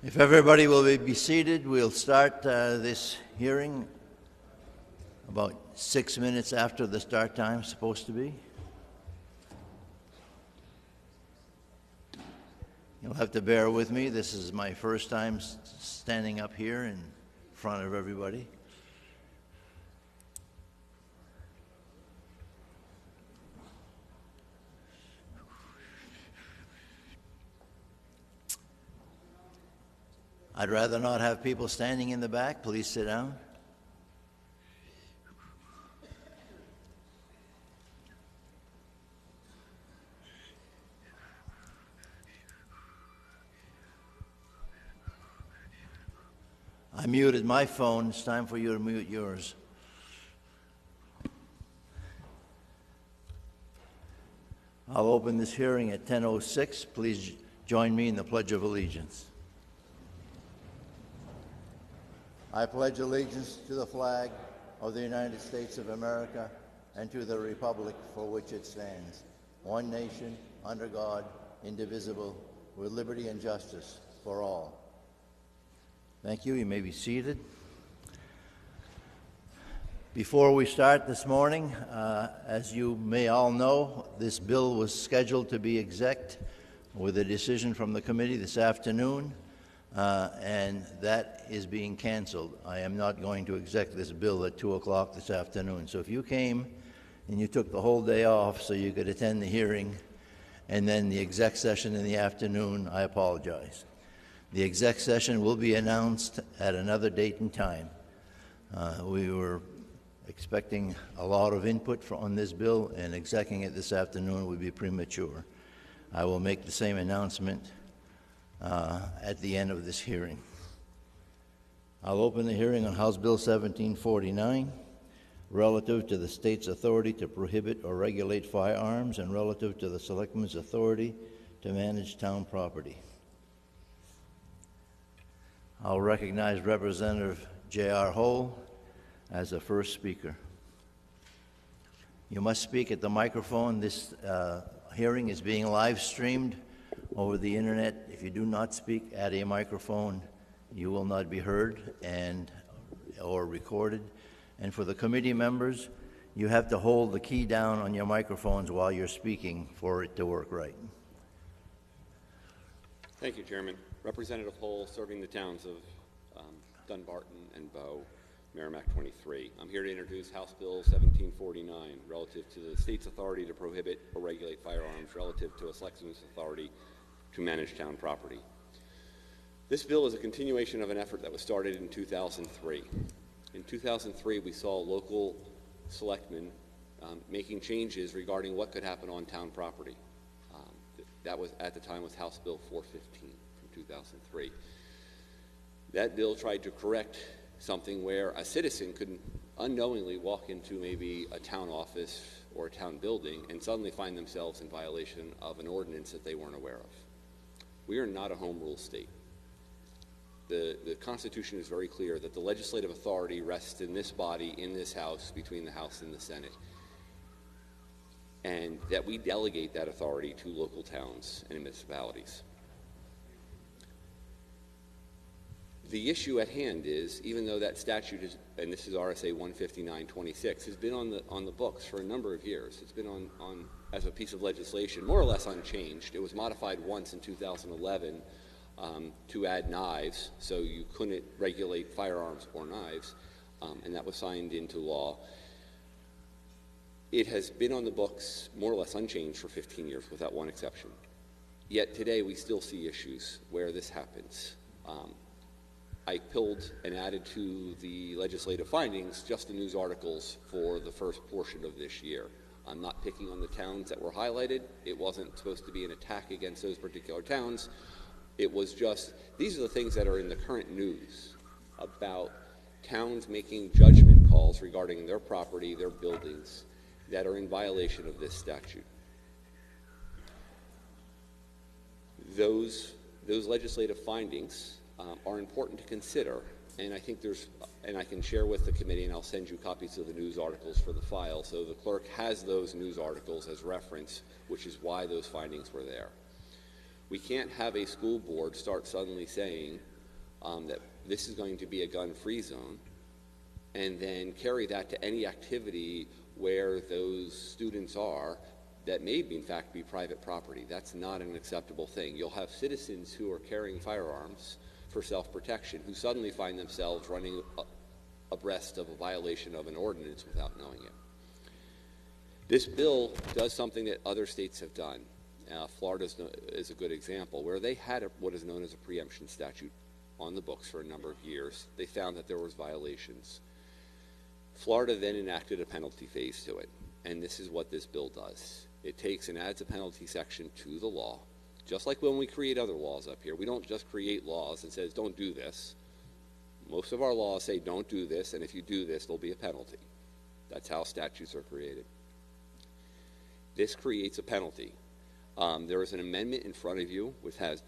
If everybody will be seated, we'll start this hearing about 6 minutes after the start time is supposed to be. You'll have to bear with me. This is my first time standing up here in front of everybody. I'd rather not have people standing in the back. Please sit down. I muted my phone. It's time for you to mute yours. I'll open this hearing at 10:06. Please join me in the Pledge of Allegiance. I pledge allegiance to the flag of the United States of America and to the republic for which it stands, one nation, under God, indivisible, with liberty and justice for all. Thank you. You may be seated. Before we start this morning, as you may all know, this bill was scheduled to be exec with a decision from the committee this afternoon. And that is being canceled. I am not going to exec this bill at 2 o'clock this afternoon. So if you came and you took the whole day off so you could attend the hearing and then the exec session in the afternoon, I apologize. The exec session will be announced at another date and time. We were expecting a lot of input on this bill, and execing it this afternoon would be premature. I will make the same announcement at the end of this hearing. I'll open the hearing on House Bill 1749, relative to the state's authority to prohibit or regulate firearms and relative to the Selectmen's authority to manage town property. I'll recognize Representative J.R. Hole as the first speaker. You must speak at the microphone. This hearing is being live streamed over the internet. If you do not speak at a microphone, you will not be heard or recorded. And for the committee members, you have to hold the key down on your microphones while you're speaking for it to work right. Thank you, Chairman. Representative Hole, serving the towns of Dunbarton and Bow, Merrimack 23. I'm here to introduce House Bill 1749, relative to the state's authority to prohibit or regulate firearms relative to a selectman's authority to manage town property. This bill is a continuation of an effort that was started in 2003. In 2003, we saw local selectmen making changes regarding what could happen on town property. That was, at the time, was House Bill 415 from 2003. That bill tried to correct something where a citizen could unknowingly walk into maybe a town office or a town building and suddenly find themselves in violation of an ordinance that they weren't aware of. We are not a home rule state. The Constitution is very clear that the legislative authority rests in this body, in this House, between the House and the Senate, and that we delegate that authority to local towns and municipalities. The issue at hand is, even though that statute is, and this is RSA 159-26, has been on the books for a number of years. It's been on as a piece of legislation, more or less unchanged. It was modified once in 2011 to add knives, so you couldn't regulate firearms or knives, and that was signed into law. It has been on the books more or less unchanged for 15 years, without one exception. Yet today we still see issues where this happens. I pulled and added to the legislative findings just the news articles for the first portion of this year. I'm not picking on the towns that were highlighted. It wasn't supposed to be an attack against those particular towns. It was just, these are the things that are in the current news about towns making judgment calls regarding their property, their buildings, that are in violation of this statute. Those legislative findings are important to consider, and I think and I can share with the committee, and I'll send you copies of the news articles for the file, so the clerk has those news articles as reference, which is why those findings were there. We can't have a school board start suddenly saying that this is going to be a gun-free zone, and then carry that to any activity where those students are that may, in fact, be private property. That's not an acceptable thing. You'll have citizens who are carrying firearms for self-protection who suddenly find themselves running abreast of a violation of an ordinance without knowing it. This bill does something that other states have done. Florida is a good example, where they had what is known as a preemption statute on the books for a number of years. They found that there was violations. Florida then enacted a penalty phase to it, and this is what this bill does. It takes and adds a penalty section to the law, just like when we create other laws up here. We don't just create laws and says, don't do this. Most of our laws say, don't do this, and if you do this, there'll be a penalty. That's how statutes are created. This creates a penalty. There is an amendment in front of you which has,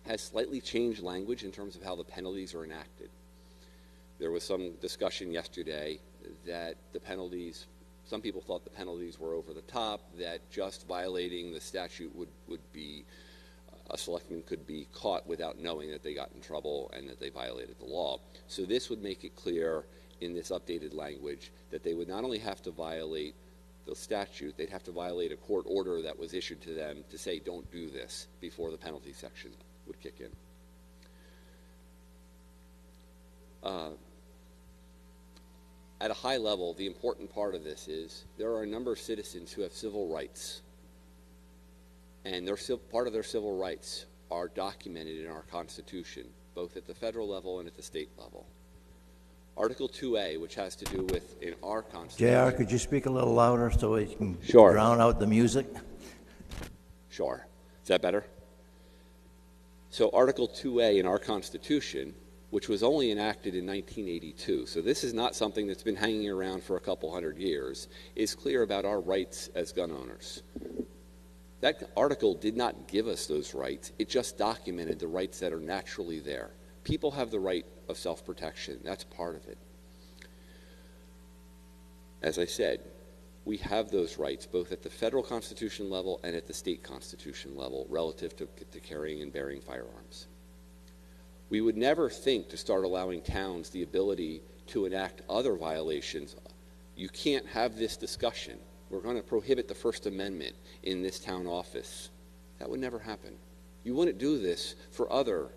has slightly changed language in terms of how the penalties are enacted. There was some discussion yesterday that the penalties, some people thought the penalties were over the top, that just violating the statute would be, a selectman could be caught without knowing that they got in trouble and that they violated the law. So this would make it clear in this updated language that they would not only have to violate the statute, they'd have to violate a court order that was issued to them to say don't do this before the penalty section would kick in. At a high level, the important part of this is there are a number of citizens who have civil rights, and part of their civil rights are documented in our Constitution, both at the federal level and at the state level. Article 2A, which has to do with, in our Constitution... JR, could you speak a little louder so we can Sure. drown out the music? Sure. Is that better? So Article 2A in our Constitution, which was only enacted in 1982, so this is not something that's been hanging around for a couple hundred years, is clear about our rights as gun owners. That article did not give us those rights. It just documented the rights that are naturally there. People have the right of self-protection. That's part of it. As I said, we have those rights both at the federal Constitution level and at the state Constitution level relative to carrying and bearing firearms. We would never think to start allowing towns the ability to enact other violations. You can't have this discussion. We're going to prohibit the First Amendment in this town office. That would never happen. You wouldn't do this for other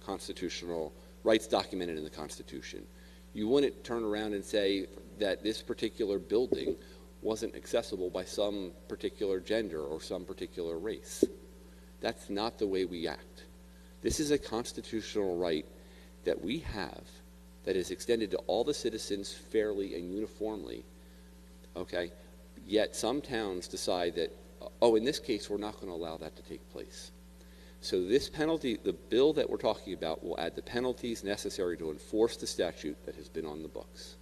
constitutional rights documented in the Constitution. You wouldn't turn around and say that this particular building wasn't accessible by some particular gender or some particular race. That's not the way we act. This is a constitutional right that we have that is extended to all the citizens fairly and uniformly, okay? Yet some towns decide that, oh, in this case, we're not going to allow that to take place. So this penalty, the bill that we're talking about, will add the penalties necessary to enforce the statute that has been on the books.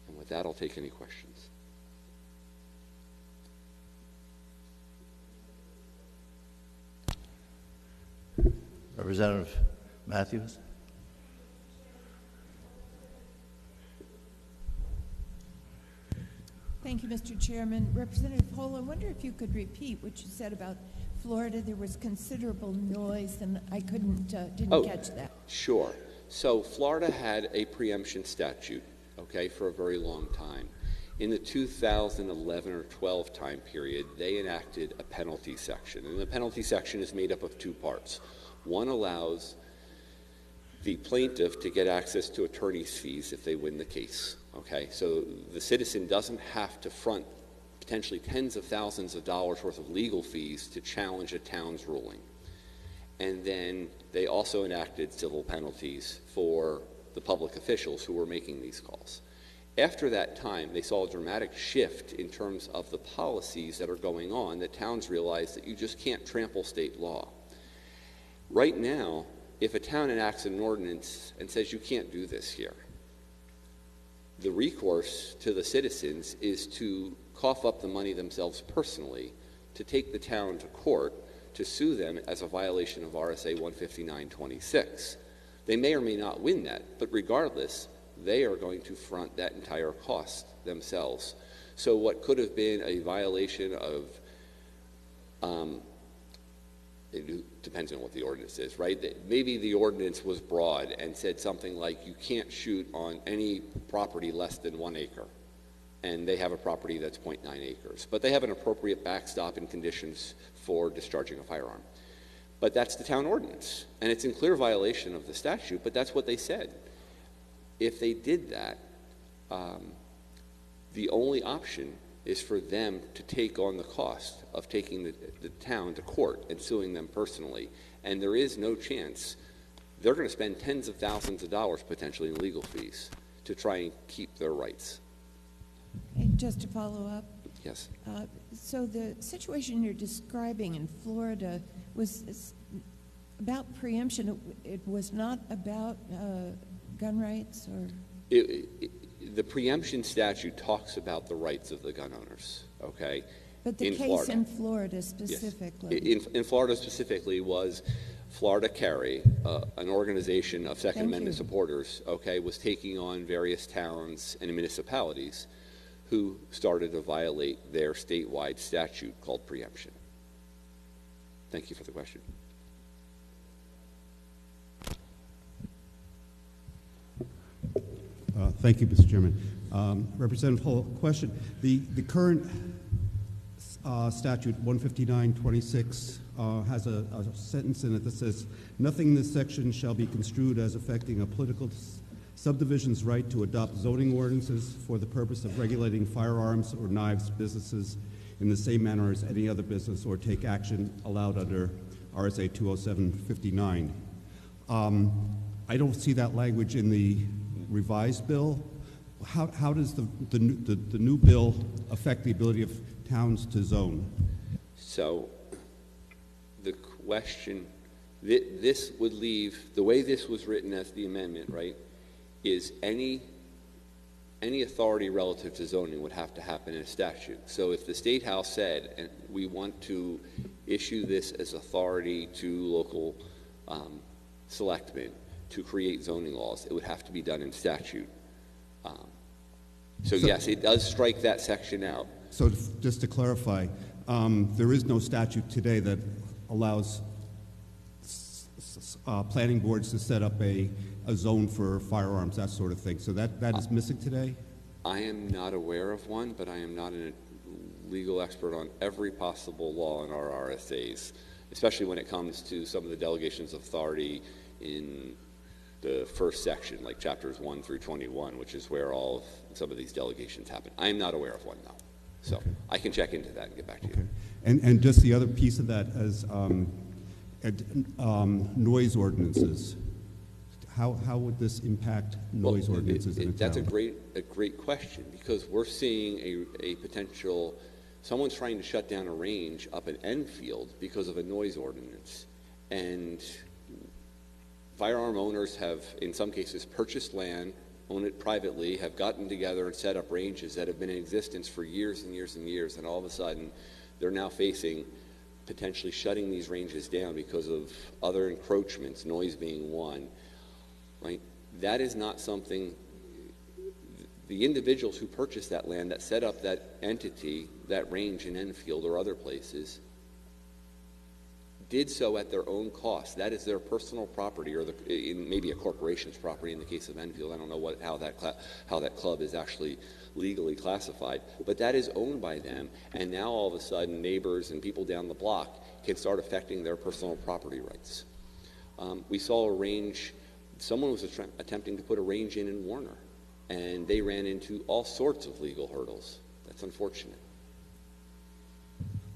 And with that, I'll take any questions. Representative Matthews? Thank you, Mr. Chairman. Representative Hall, I wonder if you could repeat what you said about Florida. There was considerable noise, and I didn't catch that. Sure. So Florida had a preemption statute, okay, for a very long time. In the 2011 or 12 time period, they enacted a penalty section, and the penalty section is made up of two parts. One allows the plaintiff to get access to attorney's fees if they win the case, okay? So the citizen doesn't have to front potentially tens of thousands of dollars worth of legal fees to challenge a town's ruling. And then they also enacted civil penalties for the public officials who were making these calls. After that time, they saw a dramatic shift in terms of the policies that are going on, that towns realized that you just can't trample state law. Right now, if a town enacts an ordinance and says you can't do this here, the recourse to the citizens is to cough up the money themselves personally, to take the town to court, to sue them as a violation of RSA 159.26. They may or may not win that, but regardless, they are going to front that entire cost themselves. So what could have been a violation of it depends on what the ordinance is, right? Maybe the ordinance was broad and said something like you can't shoot on any property less than 1 acre, and they have a property that's 0.9 acres, but they have an appropriate backstop and conditions for discharging a firearm. But that's the town ordinance, and it's in clear violation of the statute, but that's what they said. If they did that, the only option is for them to take on the cost of taking the town to court and suing them personally. And there is no chance they're going to spend tens of thousands of dollars potentially in legal fees to try and keep their rights. And just to follow up, Yes. so the situation you're describing in Florida was about preemption. It was not about gun rights, or? The preemption statute talks about the rights of the gun owners, okay? But the case Florida. In Florida specifically. Yes. In Florida specifically was Florida Carry, an organization of Second Amendment supporters, okay, was taking on various towns and municipalities who started to violate their statewide statute called preemption. Thank you for the question. Thank you, Mr. Chairman. Representative Hull, question. The current statute, 15926, has a sentence in it that says, nothing in this section shall be construed as affecting a political subdivision's right to adopt zoning ordinances for the purpose of regulating firearms or knives businesses in the same manner as any other business, or take action allowed under RSA 207-59. I don't see that language in the revised bill. How does the new bill affect the ability of towns to zone? So the question, this would leave, the way this was written as the amendment, right, is any authority relative to zoning would have to happen in a statute. So if the State House said, and we want to issue this as authority to local selectmen to create zoning laws, it would have to be done in statute. So yes, it does strike that section out. So just to clarify, there is no statute today that allows planning boards to set up a zone for firearms, that sort of thing. So that is missing today? I am not aware of one, but I am not a legal expert on every possible law in our RSAs, especially when it comes to some of the delegations of authority in the first section, like chapters 1 through 21, which is where some of these delegations happen. I am not aware of one, though. So okay. I can check into that and get back to you. And just the other piece of that is noise ordinances. How would this impact noise ordinances in a town? That's a great question, because we're seeing a potential, someone's trying to shut down a range up in Enfield because of a noise ordinance. And firearm owners have, in some cases, purchased land, own it privately, have gotten together and set up ranges that have been in existence for years and years and years, and all of a sudden they're now facing potentially shutting these ranges down because of other encroachments, noise being one, right? That is not something, the individuals who purchased that land, that set up that entity, that range in Enfield or other places, did so at their own cost. That is their personal property, or maybe a corporation's property in the case of Enfield. I don't know how that club is actually legally classified, but that is owned by them. And now all of a sudden, neighbors and people down the block can start affecting their personal property rights. We saw a range. Someone was attempting to put a range in Warner, and they ran into all sorts of legal hurdles. That's unfortunate.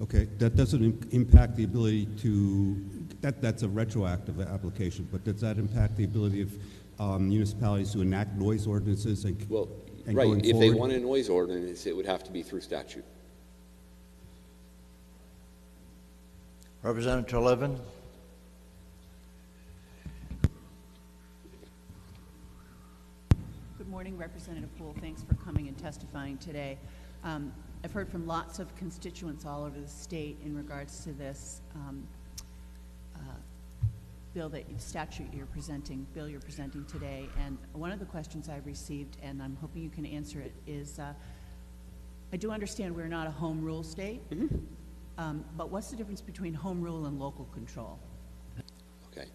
Okay, that doesn't impact the ability to, that's a retroactive application, but does that impact the ability of municipalities to enact noise ordinances and right, going if forward? they want a noise ordinance, it would have to be through statute. Representative Levin. Good morning, Representative Poole. Thanks for coming and testifying today. I've heard from lots of constituents all over the state in regards to this bill you're presenting today. And one of the questions I received, and I'm hoping you can answer it, is I do understand we're not a home rule state, But what's the difference between home rule and local control? Okay.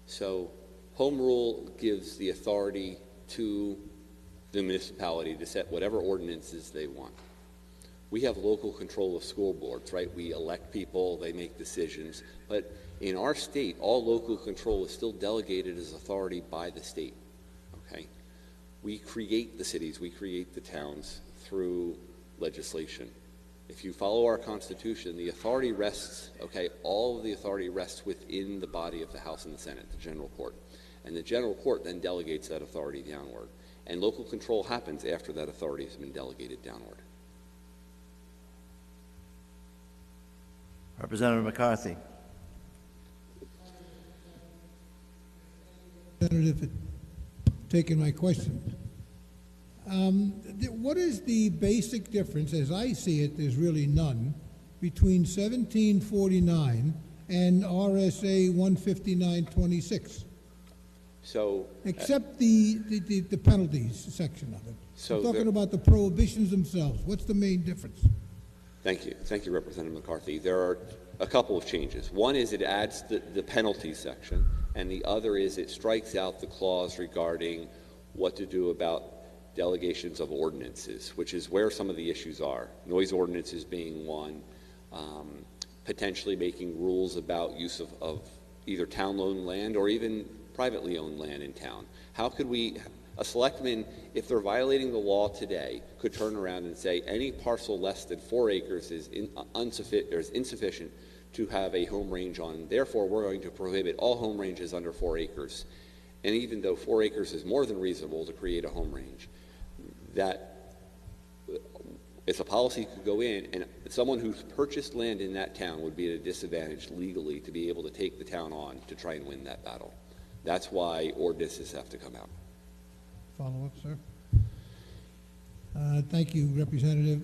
So home rule gives the authority to the municipality to set whatever ordinances they want. We have local control of school boards, right? We elect people, they make decisions. But in our state, all local control is still delegated as authority by the state, okay? We create the cities, we create the towns through legislation. If you follow our Constitution, the authority rests, okay, all of the authority rests within the body of the House and the Senate, the General Court. And the General Court then delegates that authority downward. And local control happens after that authority has been delegated downward. Representative McCarthy. Representative for taking my question. What is the basic difference, as I see it, there's really none, between 1749 and RSA 15926? So, Except the penalties section of it. So I'm talking there- about the prohibitions themselves. What's the main difference? thank you, Representative McCarthy. There are a couple of changes. One is it adds the penalty section, and the other is it strikes out the clause regarding what to do about delegations of ordinances, which is where some of the issues are. Noise ordinances being one, potentially making rules about use of either town-owned land or even privately owned land in town. How could a selectman, if they're violating the law today, could turn around and say any parcel less than 4 acres is insufficient to have a home range on. Therefore, we're going to prohibit all home ranges under 4 acres. And even though 4 acres is more than reasonable to create a home range, that if a policy could go in, and someone who's purchased land in that town would be at a disadvantage legally to be able to take the town on to try and win that battle. That's why ordinances have to come out. Follow up, sir. Thank you, Representative.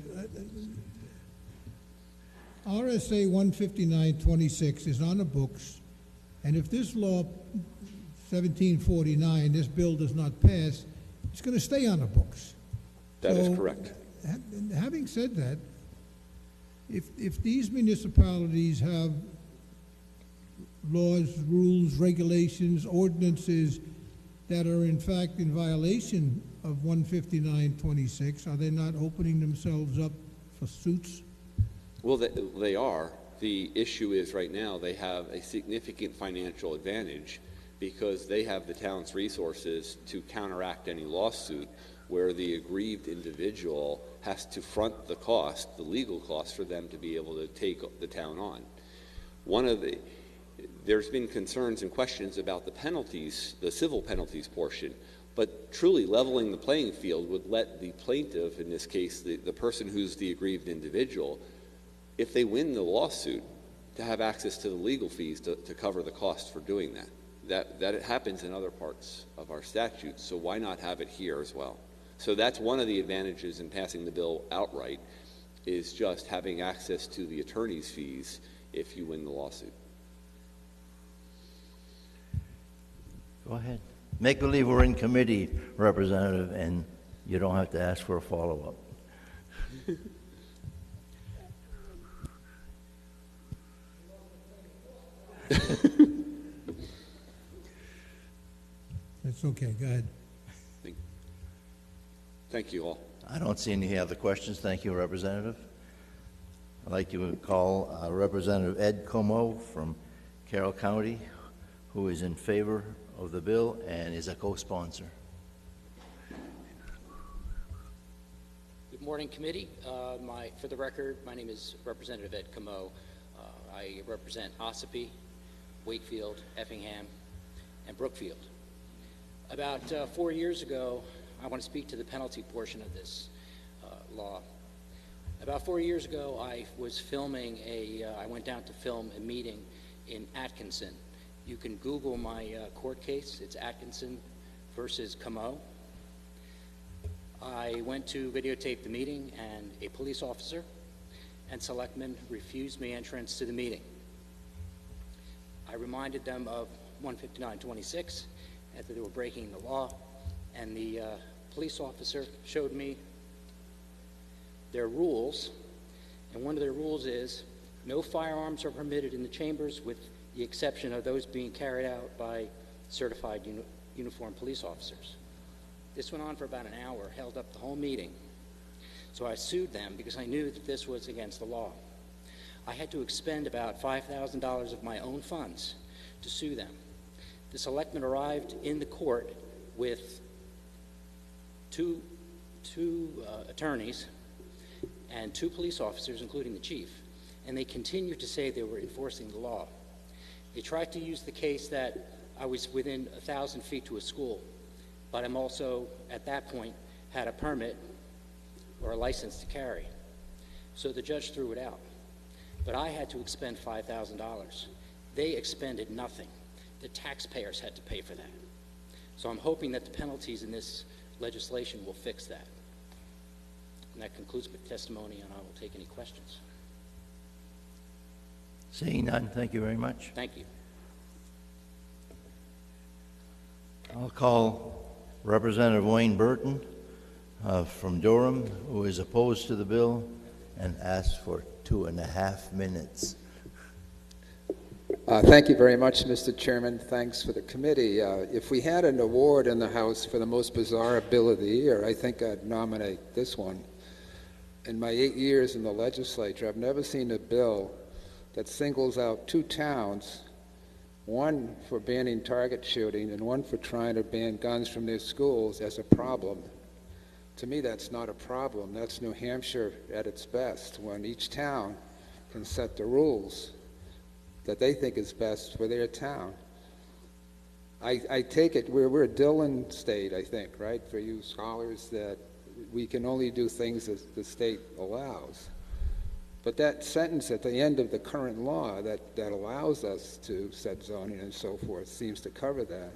RSA 15926 is on the books, and if this law, 1749, this bill does not pass, it's going to stay on the books. That is correct. Having said that, if these municipalities have laws, rules, regulations, ordinances that are in fact in violation of 15926, are they not opening themselves up for suits? Well, they are. The issue is right now they have a significant financial advantage because they have the town's resources to counteract any lawsuit where the aggrieved individual has to front the cost, the legal cost, for them to be able to take the town on. There's been concerns and questions about the penalties, the civil penalties portion, but truly leveling the playing field would let the plaintiff, in this case, the person who's the aggrieved individual, if they win the lawsuit, to have access to the legal fees to cover the cost for doing that. That happens in other parts of our statutes, so why not have it here as well? So that's one of the advantages in passing the bill outright, is just having access to the attorney's fees if you win the lawsuit. Go ahead. Make believe we're in committee, Representative, and you don't have to ask for a follow-up. That's okay, go ahead. Thank you all. I don't see any other questions. Thank you, Representative. I'd like to call Representative Ed Como from Carroll County, who is in favor of the bill and is a co-sponsor. Good morning, committee. For the record, my name is Representative Ed Como. I represent Ossipee, Wakefield, Effingham, and Brookfield. About 4 years ago, I want to speak to the penalty portion of this law. About 4 years ago, I was filming I went down to film a meeting in Atkinson. You can Google my court case. It's Atkinson versus Como. I went to videotape the meeting, and a police officer and selectmen refused me entrance to the meeting. I reminded them of 15926, that they were breaking the law, and the police officer showed me their rules, and one of their rules is No firearms are permitted in the chambers with the exception of those being carried out by certified uniformed police officers. This went on for about an hour, held up the whole meeting. So I sued them because I knew that this was against the law. I had to expend about $5,000 of my own funds to sue them. The selectmen arrived in the court with two attorneys and 2 police officers, including the chief, and they continued to say they were enforcing the law. They tried to use the case that I was within 1,000 feet to a school, but I'm also, at that point, had a permit or a license to carry. So the judge threw it out. But I had to expend $5,000. They expended nothing. The taxpayers had to pay for that. So I'm hoping that the penalties in this legislation will fix that. And that concludes my testimony, and I will take any questions. Seeing none, thank you very much. Thank you. I'll call Representative Wayne Burton from Durham, who is opposed to the bill and asks for 2.5 minutes. Thank you very much, Mr. Chairman. Thanks for the committee. If we had an award in the House for the most bizarre bill of the year, I think I'd nominate this one. In my 8 years in the legislature, I've never seen a bill that singles out 2 towns, one for banning target shooting and one for trying to ban guns from their schools, as a problem. To me, that's not a problem. That's New Hampshire at its best, when each town can set the rules that they think is best for their town. I take it we're a Dillon state, I think, right, for you scholars, that we can only do things as the state allows. But that sentence at the end of the current law that allows us to set zoning and so forth seems to cover that.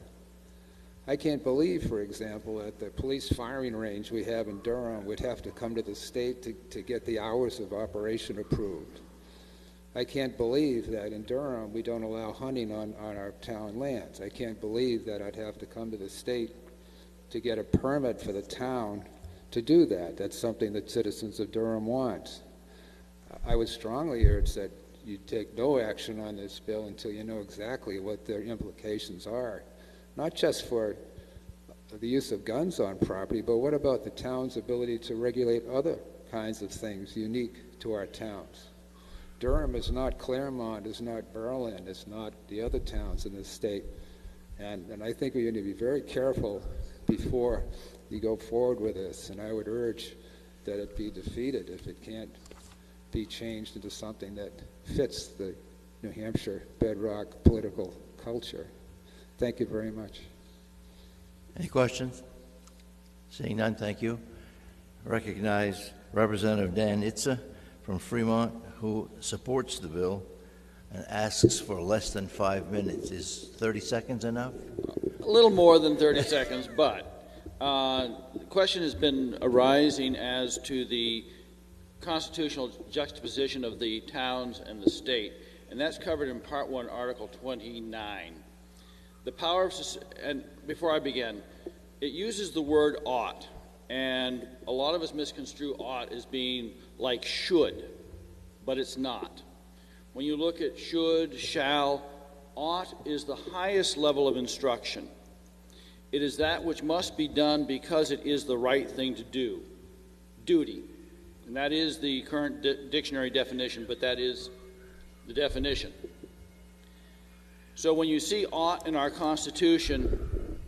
I can't believe, for example, that the police firing range we have in Durham would have to come to the state to get the hours of operation approved. I can't believe that in Durham we don't allow hunting on our town lands. I can't believe that I'd have to come to the state to get a permit for the town to do that. That's something that citizens of Durham want. I would strongly urge that you take no action on this bill until you know exactly what their implications are, not just for the use of guns on property, but what about the town's ability to regulate other kinds of things unique to our towns? Durham is not Claremont, is not Berlin, is not the other towns in the state. And I think we need to be very careful before you go forward with this. And I would urge that it be defeated if it can't be changed into something that fits the New Hampshire bedrock political culture. Thank you very much. Any questions? Seeing none, thank you. I recognize Representative Dan Itza from Fremont, who supports the bill and asks for less than 5 minutes. Is 30 seconds enough? A little more than 30 seconds, but the question has been arising as to the constitutional juxtaposition of the towns and the state, and that's covered in Part 1, Article 29. The power of, and before I begin, it uses the word ought, and a lot of us misconstrue ought as being like should, but it's not. When you look at should, shall, ought is the highest level of instruction. It is that which must be done because it is the right thing to do. Duty. And that is the current dictionary definition, but that is the definition. So when you see ought in our Constitution,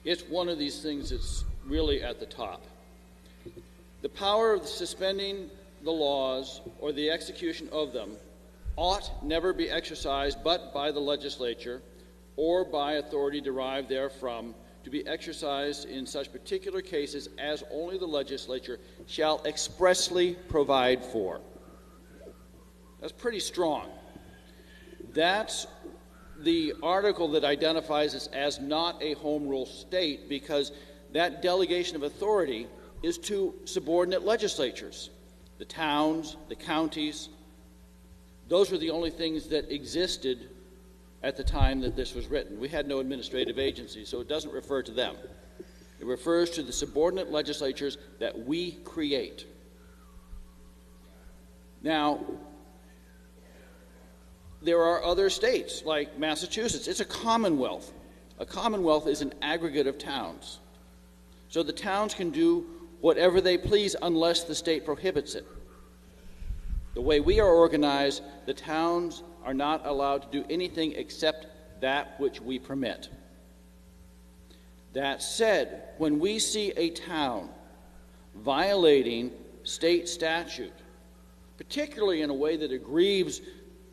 it's one of these things that's really at the top. The power of suspending the laws or the execution of them ought never be exercised but by the legislature or by authority derived therefrom, to be exercised in such particular cases as only the legislature shall expressly provide for. That's pretty strong. That's the article that identifies us as not a home rule state, because that delegation of authority is to subordinate legislatures. The towns, the counties, those were the only things that existed at the time that this was written. We had no administrative agency, so it doesn't refer to them. It refers to the subordinate legislatures that we create. Now, there are other states, like Massachusetts. It's a commonwealth. A commonwealth is an aggregate of towns. So the towns can do whatever they please unless the state prohibits it. The way we are organized, the towns are not allowed to do anything except that which we permit. That said, when we see a town violating state statute, particularly in a way that aggrieves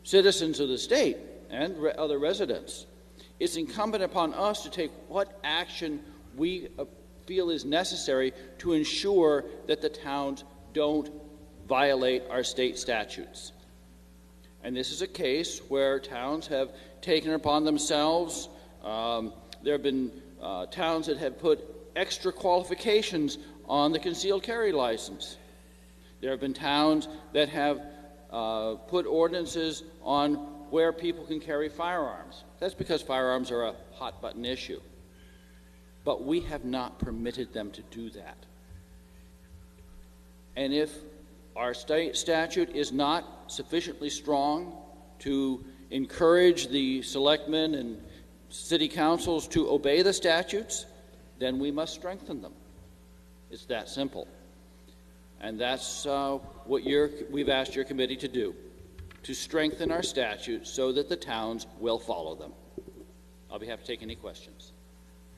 citizens of the state and other residents, it's incumbent upon us to take what action we feel is necessary to ensure that the towns don't violate our state statutes. And this is a case where towns have taken upon themselves. There have been towns that have put extra qualifications on the concealed carry license. There have been towns that have put ordinances on where people can carry firearms. That's because firearms are a hot-button issue. But we have not permitted them to do that. And if our state statute is not sufficiently strong to encourage the selectmen and city councils to obey the statutes, then we must strengthen them. It's that simple. And that's what we've asked your committee to do, to strengthen our statutes so that the towns will follow them. I'll be happy to take any questions.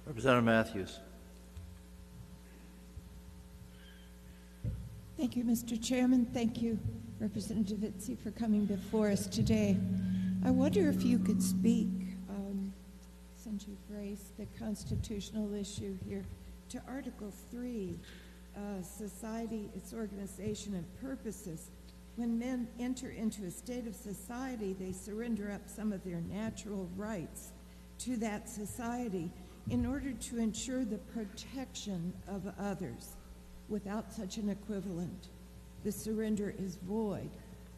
Representative Matthews. Thank you, Mr. Chairman. Thank you, Representative Itzy, for coming before us today. I wonder if you could speak, since you've raised the constitutional issue here, to Article 3, society, its organization and purposes. When men enter into a state of society, they surrender up some of their natural rights to that society in order to ensure the protection of others. Without such an equivalent, the surrender is void.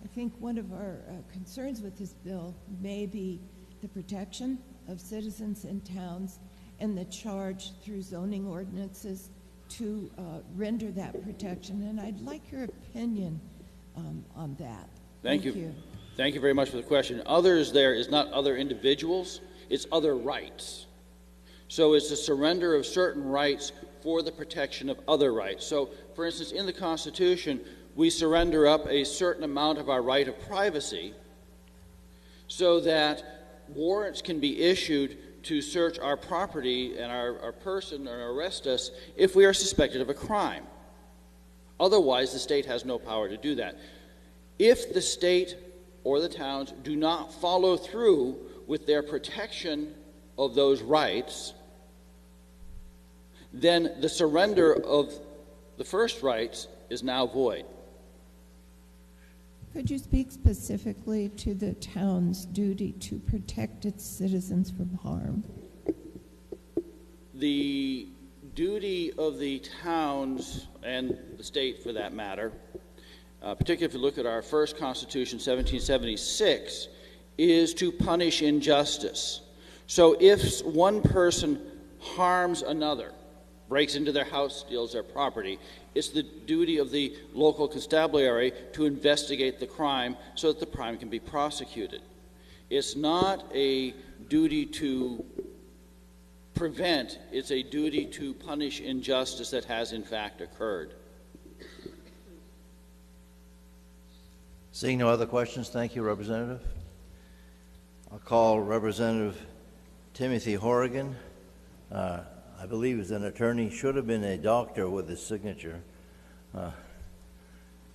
I think one of our concerns with this bill may be the protection of citizens in towns and the charge through zoning ordinances to render that protection. And I'd like your opinion on that. Thank you. Thank you very much for the question. Others there is not other individuals, it's other rights. So it's the surrender of certain rights for the protection of other rights. So, for instance, in the Constitution, we surrender up a certain amount of our right of privacy so that warrants can be issued to search our property and our person or arrest us if we are suspected of a crime. Otherwise, the state has no power to do that. If the state or the towns do not follow through with their protection of those rights, then the surrender of the first rights is now void. Could you speak specifically to the town's duty to protect its citizens from harm? The duty of the towns and the state, for that matter, particularly if you look at our first Constitution, 1776, is to punish injustice. So if one person harms another, breaks into their house, steals their property, it's the duty of the local constabulary to investigate the crime so that the crime can be prosecuted. It's not a duty to prevent, it's a duty to punish injustice that has in fact occurred. Seeing no other questions, thank you, Representative. I'll call Representative Timothy Horrigan. I believe he's an attorney, should have been a doctor with his signature.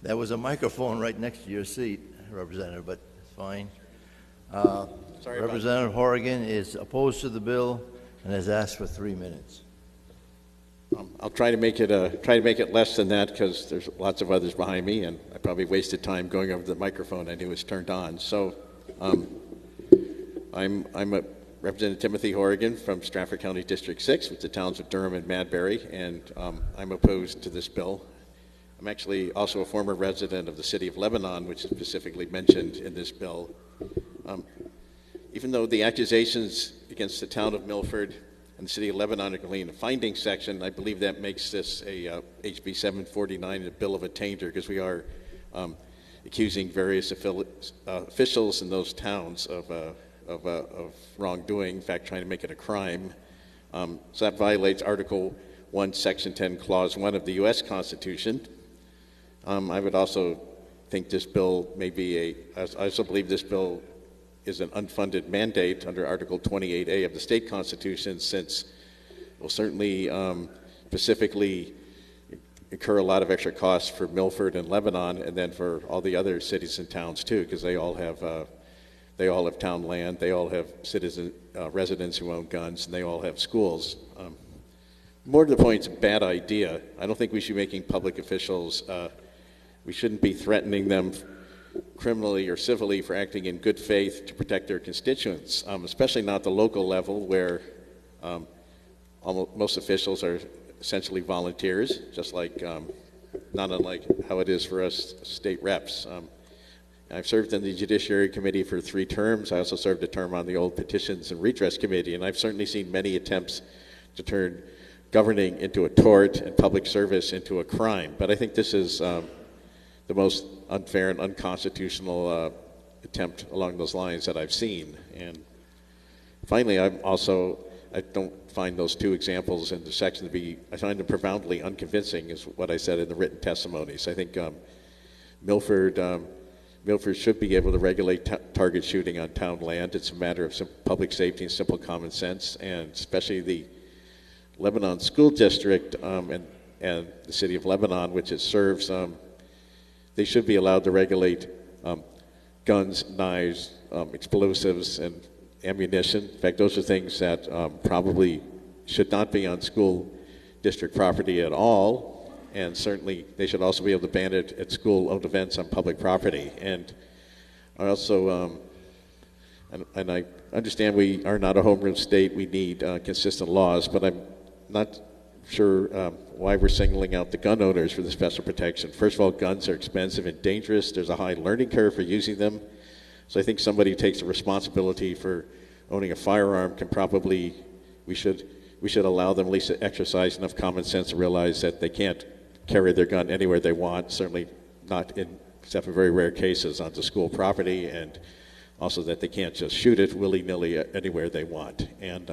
There was a microphone right next to your seat, Representative, but it's fine. Sorry, Representative Horrigan is opposed to the bill and has asked for 3 minutes. I'll try to make it less than that because there's lots of others behind me, and I probably wasted time going over the microphone I knew was turned on. So, I'm a Representative Timothy Horrigan from Stratford County District 6, with the towns of Durham and Madbury, and I'm opposed to this bill. I'm actually also a former resident of the city of Lebanon, which is specifically mentioned in this bill. Even though the accusations against the town of Milford and the city of Lebanon are going in the findings section, I believe that makes this a HB 749, a bill of attainder, because we are accusing various officials in those towns of wrongdoing, in fact, trying to make it a crime. So that violates Article 1, Section 10, Clause 1 of the U.S. Constitution. I would also think this bill may be I also believe this bill is an unfunded mandate under Article 28A of the state constitution, since it will certainly specifically incur a lot of extra costs for Milford and Lebanon, and then for all the other cities and towns too, because they all have town land, they all have residents who own guns, and they all have schools. More to the point, it's a bad idea. I don't think we should be making public officials, we shouldn't be threatening them criminally or civilly for acting in good faith to protect their constituents, especially not the local level where most officials are essentially volunteers, just like, not unlike how it is for us state reps. I've served in the Judiciary Committee for 3 terms. I also served a term on the old Petitions and Redress Committee, and I've certainly seen many attempts to turn governing into a tort and public service into a crime. But I think this is the most unfair and unconstitutional attempt along those lines that I've seen. And finally, I don't find those 2 examples in the section to be, I find them profoundly unconvincing, is what I said in the written testimonies. I think Milford should be able to regulate target shooting on town land. It's a matter of public safety and simple common sense, and especially the Lebanon School District and the City of Lebanon, which it serves, they should be allowed to regulate guns, knives, explosives, and ammunition. In fact, those are things that probably should not be on school district property at all, and certainly they should also be able to ban it at school-owned events on public property. And I also, and I understand we are not a home rule state, we need consistent laws, but I'm not sure why we're singling out the gun owners for the special protection. First of all, guns are expensive and dangerous. There's a high learning curve for using them. So I think somebody who takes the responsibility for owning a firearm can probably, we should allow them at least to exercise enough common sense to realize that they can't carry their gun anywhere they want, certainly not except in very rare cases onto school property, and also that they can't just shoot it willy-nilly anywhere they want. And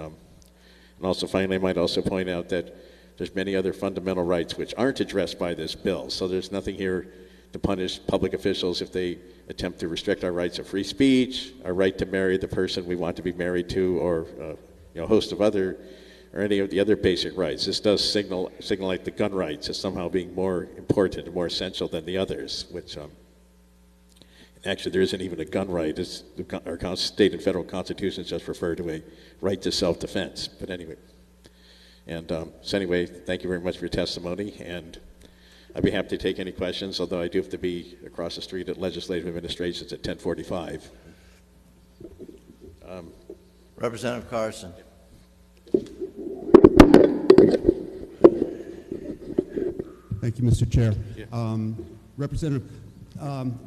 also finally, I might also point out that there's many other fundamental rights which aren't addressed by this bill. So there's nothing here to punish public officials if they attempt to restrict our rights of free speech, our right to marry the person we want to be married to, or a host of other, or any of the other basic rights. This does signal like the gun rights as somehow being more important and more essential than the others, which actually there isn't even a gun right. Our state and federal constitutions just refer to a right to self-defense. But anyway, and so anyway, thank you very much for your testimony, and I'd be happy to take any questions, although I do have to be across the street at Legislative Administrations at 10:45. Representative Carson. Thank you, Mr. Chair. Yeah. Representative,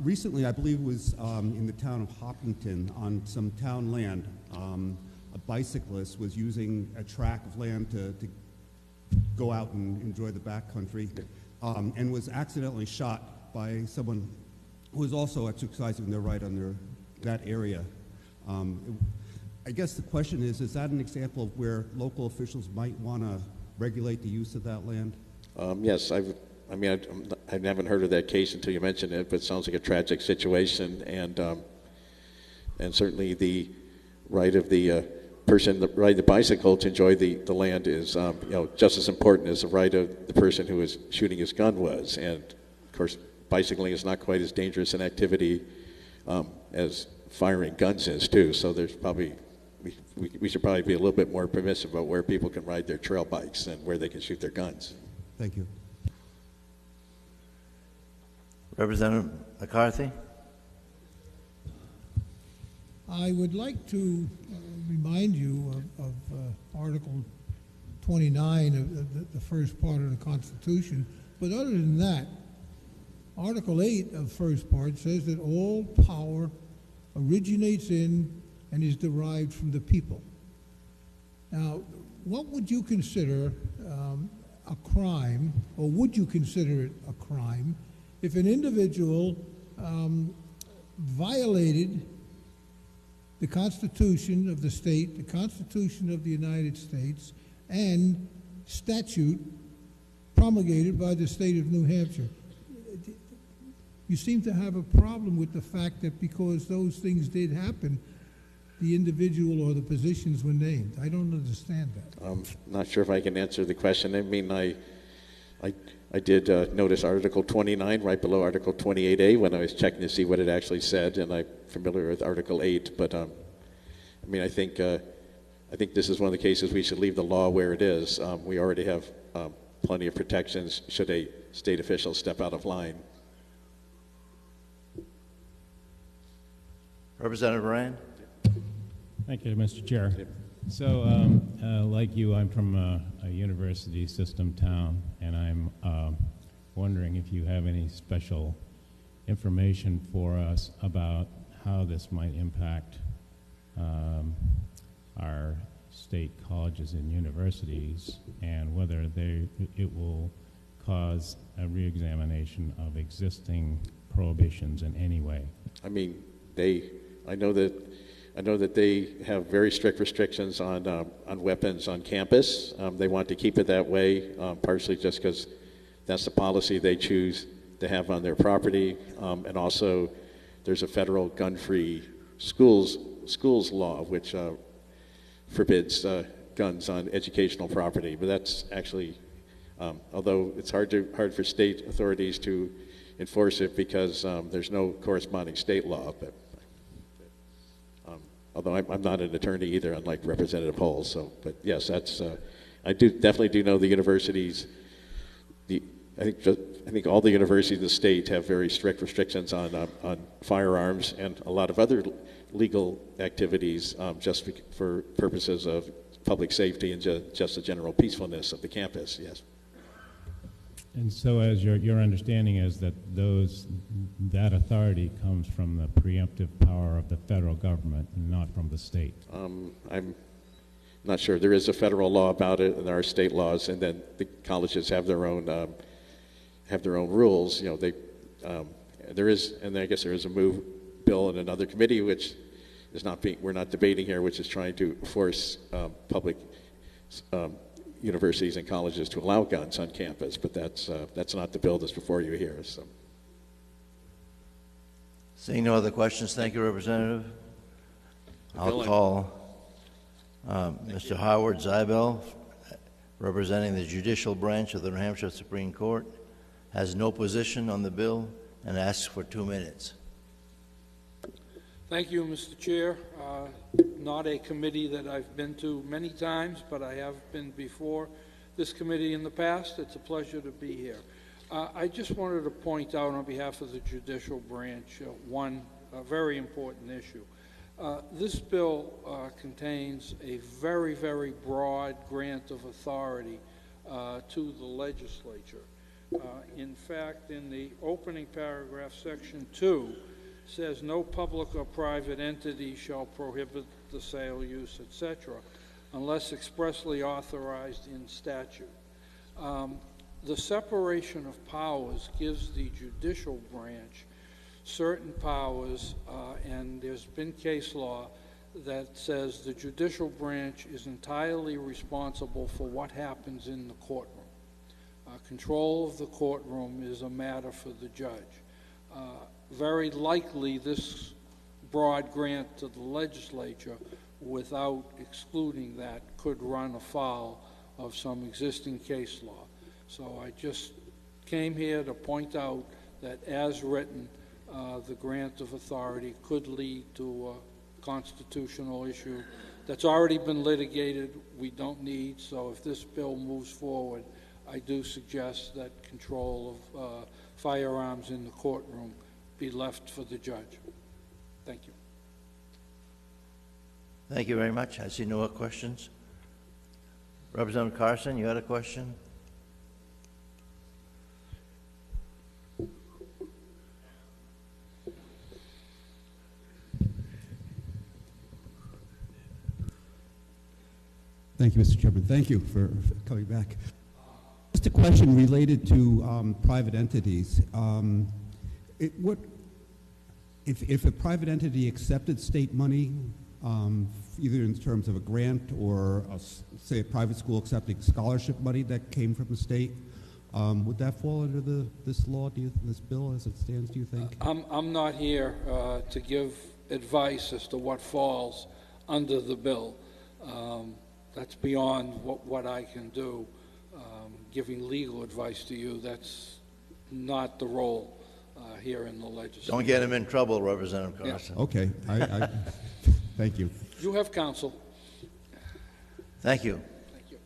recently, I believe it was in the town of Hopkinton on some town land, a bicyclist was using a tract of land to go out and enjoy the backcountry, and was accidentally shot by someone who was also exercising their right on that area. I guess the question is that an example of where local officials might want to regulate the use of that land? Yes, I haven't heard of that case until you mentioned it, but it sounds like a tragic situation, and certainly the right of the person that ride the bicycle to enjoy the land is just as important as the right of the person who was shooting his gun was. And of course, bicycling is not quite as dangerous an activity as firing guns is too. So there's probably we should probably be a little bit more permissive about where people can ride their trail bikes and where they can shoot their guns. Thank you. Representative McCarthy. I would like to remind you of Article 29 of the first part of the Constitution, but other than that, Article 8 of the first part says that all power originates in and is derived from the people. Now, what would you consider a crime, or would you consider it a crime, if an individual violated the Constitution of the state, the Constitution of the United States, and statute promulgated by the state of New Hampshire. You seem to have a problem with the fact that because those things did happen, the individual or the positions were named. I don't understand that. I'm not sure if I can answer the question. I mean, I did notice Article 29 right below Article 28A when I was checking to see what it actually said, and I'm familiar with Article 8. But I mean, I think this is one of the cases we should leave the law where it is. We already have plenty of protections should a state official step out of line. Representative Ryan. Thank you, Mr. Chair. So, like you, I'm from a university system town, and I'm wondering if you have any special information for us about how this might impact our state colleges and universities, and whether it will cause a reexamination of existing prohibitions in any way. I mean, I know that they have very strict restrictions on weapons on campus. They want to keep it that way, partially just because that's the policy they choose to have on their property. And also, there's a federal gun-free schools law, which forbids guns on educational property. But that's actually, although it's hard for state authorities to enforce it because there's no corresponding state law. But although I'm not an attorney either, unlike Representative Hull. So, but yes, that's I definitely do know the universities. I think all the universities in the state have very strict restrictions on firearms and a lot of other legal activities just for purposes of public safety and just the general peacefulness of the campus. Yes. And so, as your understanding is that that authority comes from the preemptive power of the federal government and not from the state. I'm not sure. There is a federal law about it, and there are state laws, and then the colleges have their own rules. You know, there is, and I guess there is a bill in another committee which is we're not debating here, which is trying to force public universities and colleges to allow guns on campus, but that's not the bill that's before you here. So, Seeing no other questions, thank you, Representative. I'll call Mr. Howard Zibel, representing the judicial branch of the New Hampshire Supreme Court, has no position on the bill and asks for 2 minutes. Thank you, Mr. Chair. Not a committee that I've been to many times, but I have been before this committee in the past. It's a pleasure to be here. I just wanted to point out on behalf of the judicial branch one very important issue. This bill contains a very, very broad grant of authority to the legislature. In fact, in the opening paragraph, section 2, says no public or private entity shall prohibit the sale, use, etc., unless expressly authorized in statute. The separation of powers gives the judicial branch certain powers, and there's been case law that says the judicial branch is entirely responsible for what happens in the courtroom. Control of the courtroom is a matter for the judge. Very likely this broad grant to the legislature, without excluding that, could run afoul of some existing case law. So I just came here to point out that as written, the grant of authority could lead to a constitutional issue that's already been litigated, we don't need. So if this bill moves forward, I do suggest that control of firearms in the courtroom be left for the judge. Thank you. Thank you very much. I see no other questions. Representative Carson, you had a question? Thank you, Mr. Chairman. Thank you for coming back. Just a question related to private entities. if a private entity accepted state money, either in terms of a grant or, say, a private school accepting scholarship money that came from the state, would that fall under this law, this bill as it stands, do you think? I'm not here to give advice as to what falls under the bill. That's beyond what I can do. Giving legal advice to you, that's not the role here in the legislature. Don't get him in trouble, Representative Carson. Yeah. Okay, I thank you. You have counsel. Thank you. Thank you.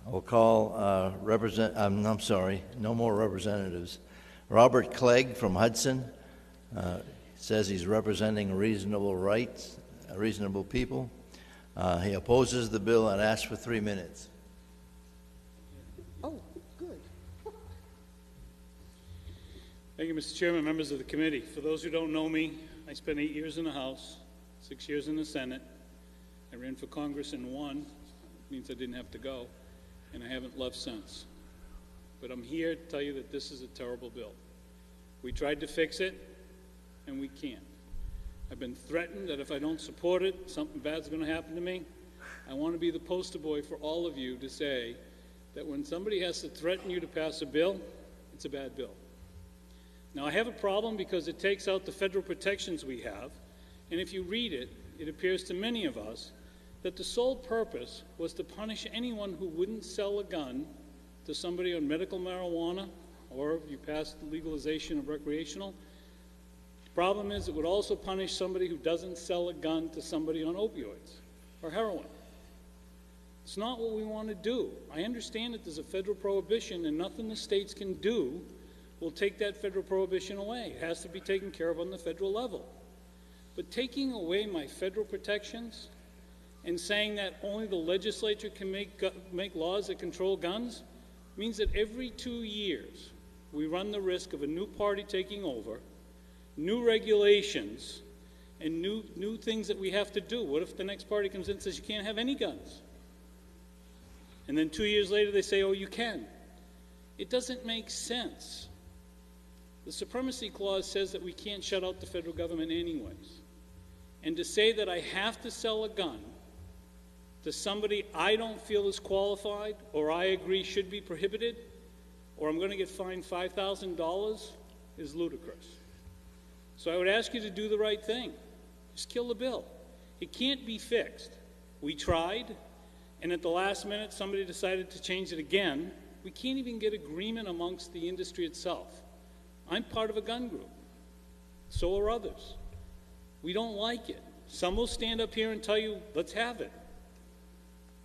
I'll call I'm sorry, no more representatives. Robert Clegg from Hudson says he's representing reasonable rights, reasonable people. He opposes the bill and asks for 3 minutes. Oh, good. Thank you, Mr. Chairman, members of the committee. For those who don't know me, I spent 8 years in the House, 6 years in the Senate. I ran for Congress and won. It means I didn't have to go, and I haven't left since. But I'm here to tell you that this is a terrible bill. We tried to fix it, and we can't. I've been threatened that if I don't support it, something bad's going to happen to me. I want to be the poster boy for all of you to say that when somebody has to threaten you to pass a bill, it's a bad bill. Now, I have a problem because it takes out the federal protections we have, and if you read it, it appears to many of us that the sole purpose was to punish anyone who wouldn't sell a gun to somebody on medical marijuana, or if you pass the legalization of recreational. The problem is it would also punish somebody who doesn't sell a gun to somebody on opioids or heroin. It's not what we want to do. I understand that there's a federal prohibition and nothing the states can do will take that federal prohibition away. It has to be taken care of on the federal level. But taking away my federal protections and saying that only the legislature can make laws that control guns means that every 2 years we run the risk of a new party taking over, new regulations, and new things that we have to do. What if the next party comes in and says you can't have any guns? And then 2 years later they say, oh, you can. It doesn't make sense. The Supremacy Clause says that we can't shut out the federal government anyways. And to say that I have to sell a gun to somebody I don't feel is qualified or I agree should be prohibited, or I'm going to get fined $5,000 is ludicrous. So I would ask you to do the right thing. Just kill the bill. It can't be fixed. We tried, and at the last minute somebody decided to change it again. We can't even get agreement amongst the industry itself. I'm part of a gun group. So are others. We don't like it. Some will stand up here and tell you, let's have it.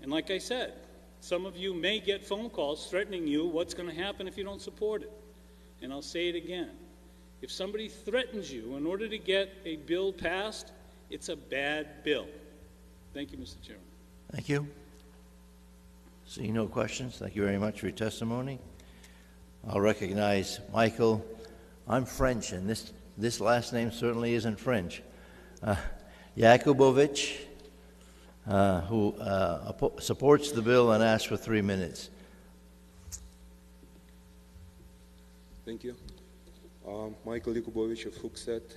And like I said, some of you may get phone calls threatening you what's going to happen if you don't support it. And I'll say it again. If somebody threatens you in order to get a bill passed, it's a bad bill. Thank you, Mr. Chairman. Thank you. Seeing no questions, thank you very much for your testimony. I'll recognize Michael. I'm French, and this last name certainly isn't French. Yakubovich, who supports the bill and asks for 3 minutes. Thank you. Michael Yakubovich of Hooksett.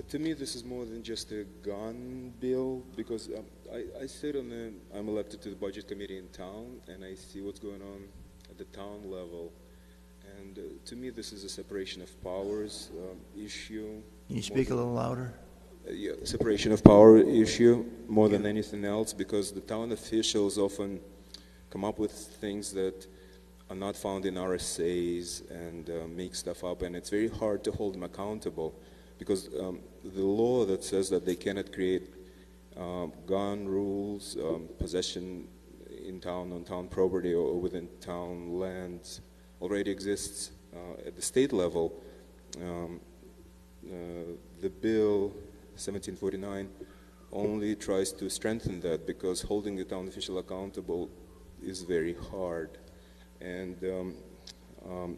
To me, this is more than just a gun bill, because I'm elected to the budget committee in town, and I see what's going on at the town level. And to me, this is a separation of powers issue. Can you speak a little louder? Yeah, separation of power issue more than anything else, because the town officials often come up with things that are not found in RSAs and make stuff up, and it's very hard to hold them accountable, because the law that says that they cannot create gun rules, possession in town, on town property, or within town lands already exists at the state level. The bill 1749 only tries to strengthen that, because holding the town official accountable is very hard. And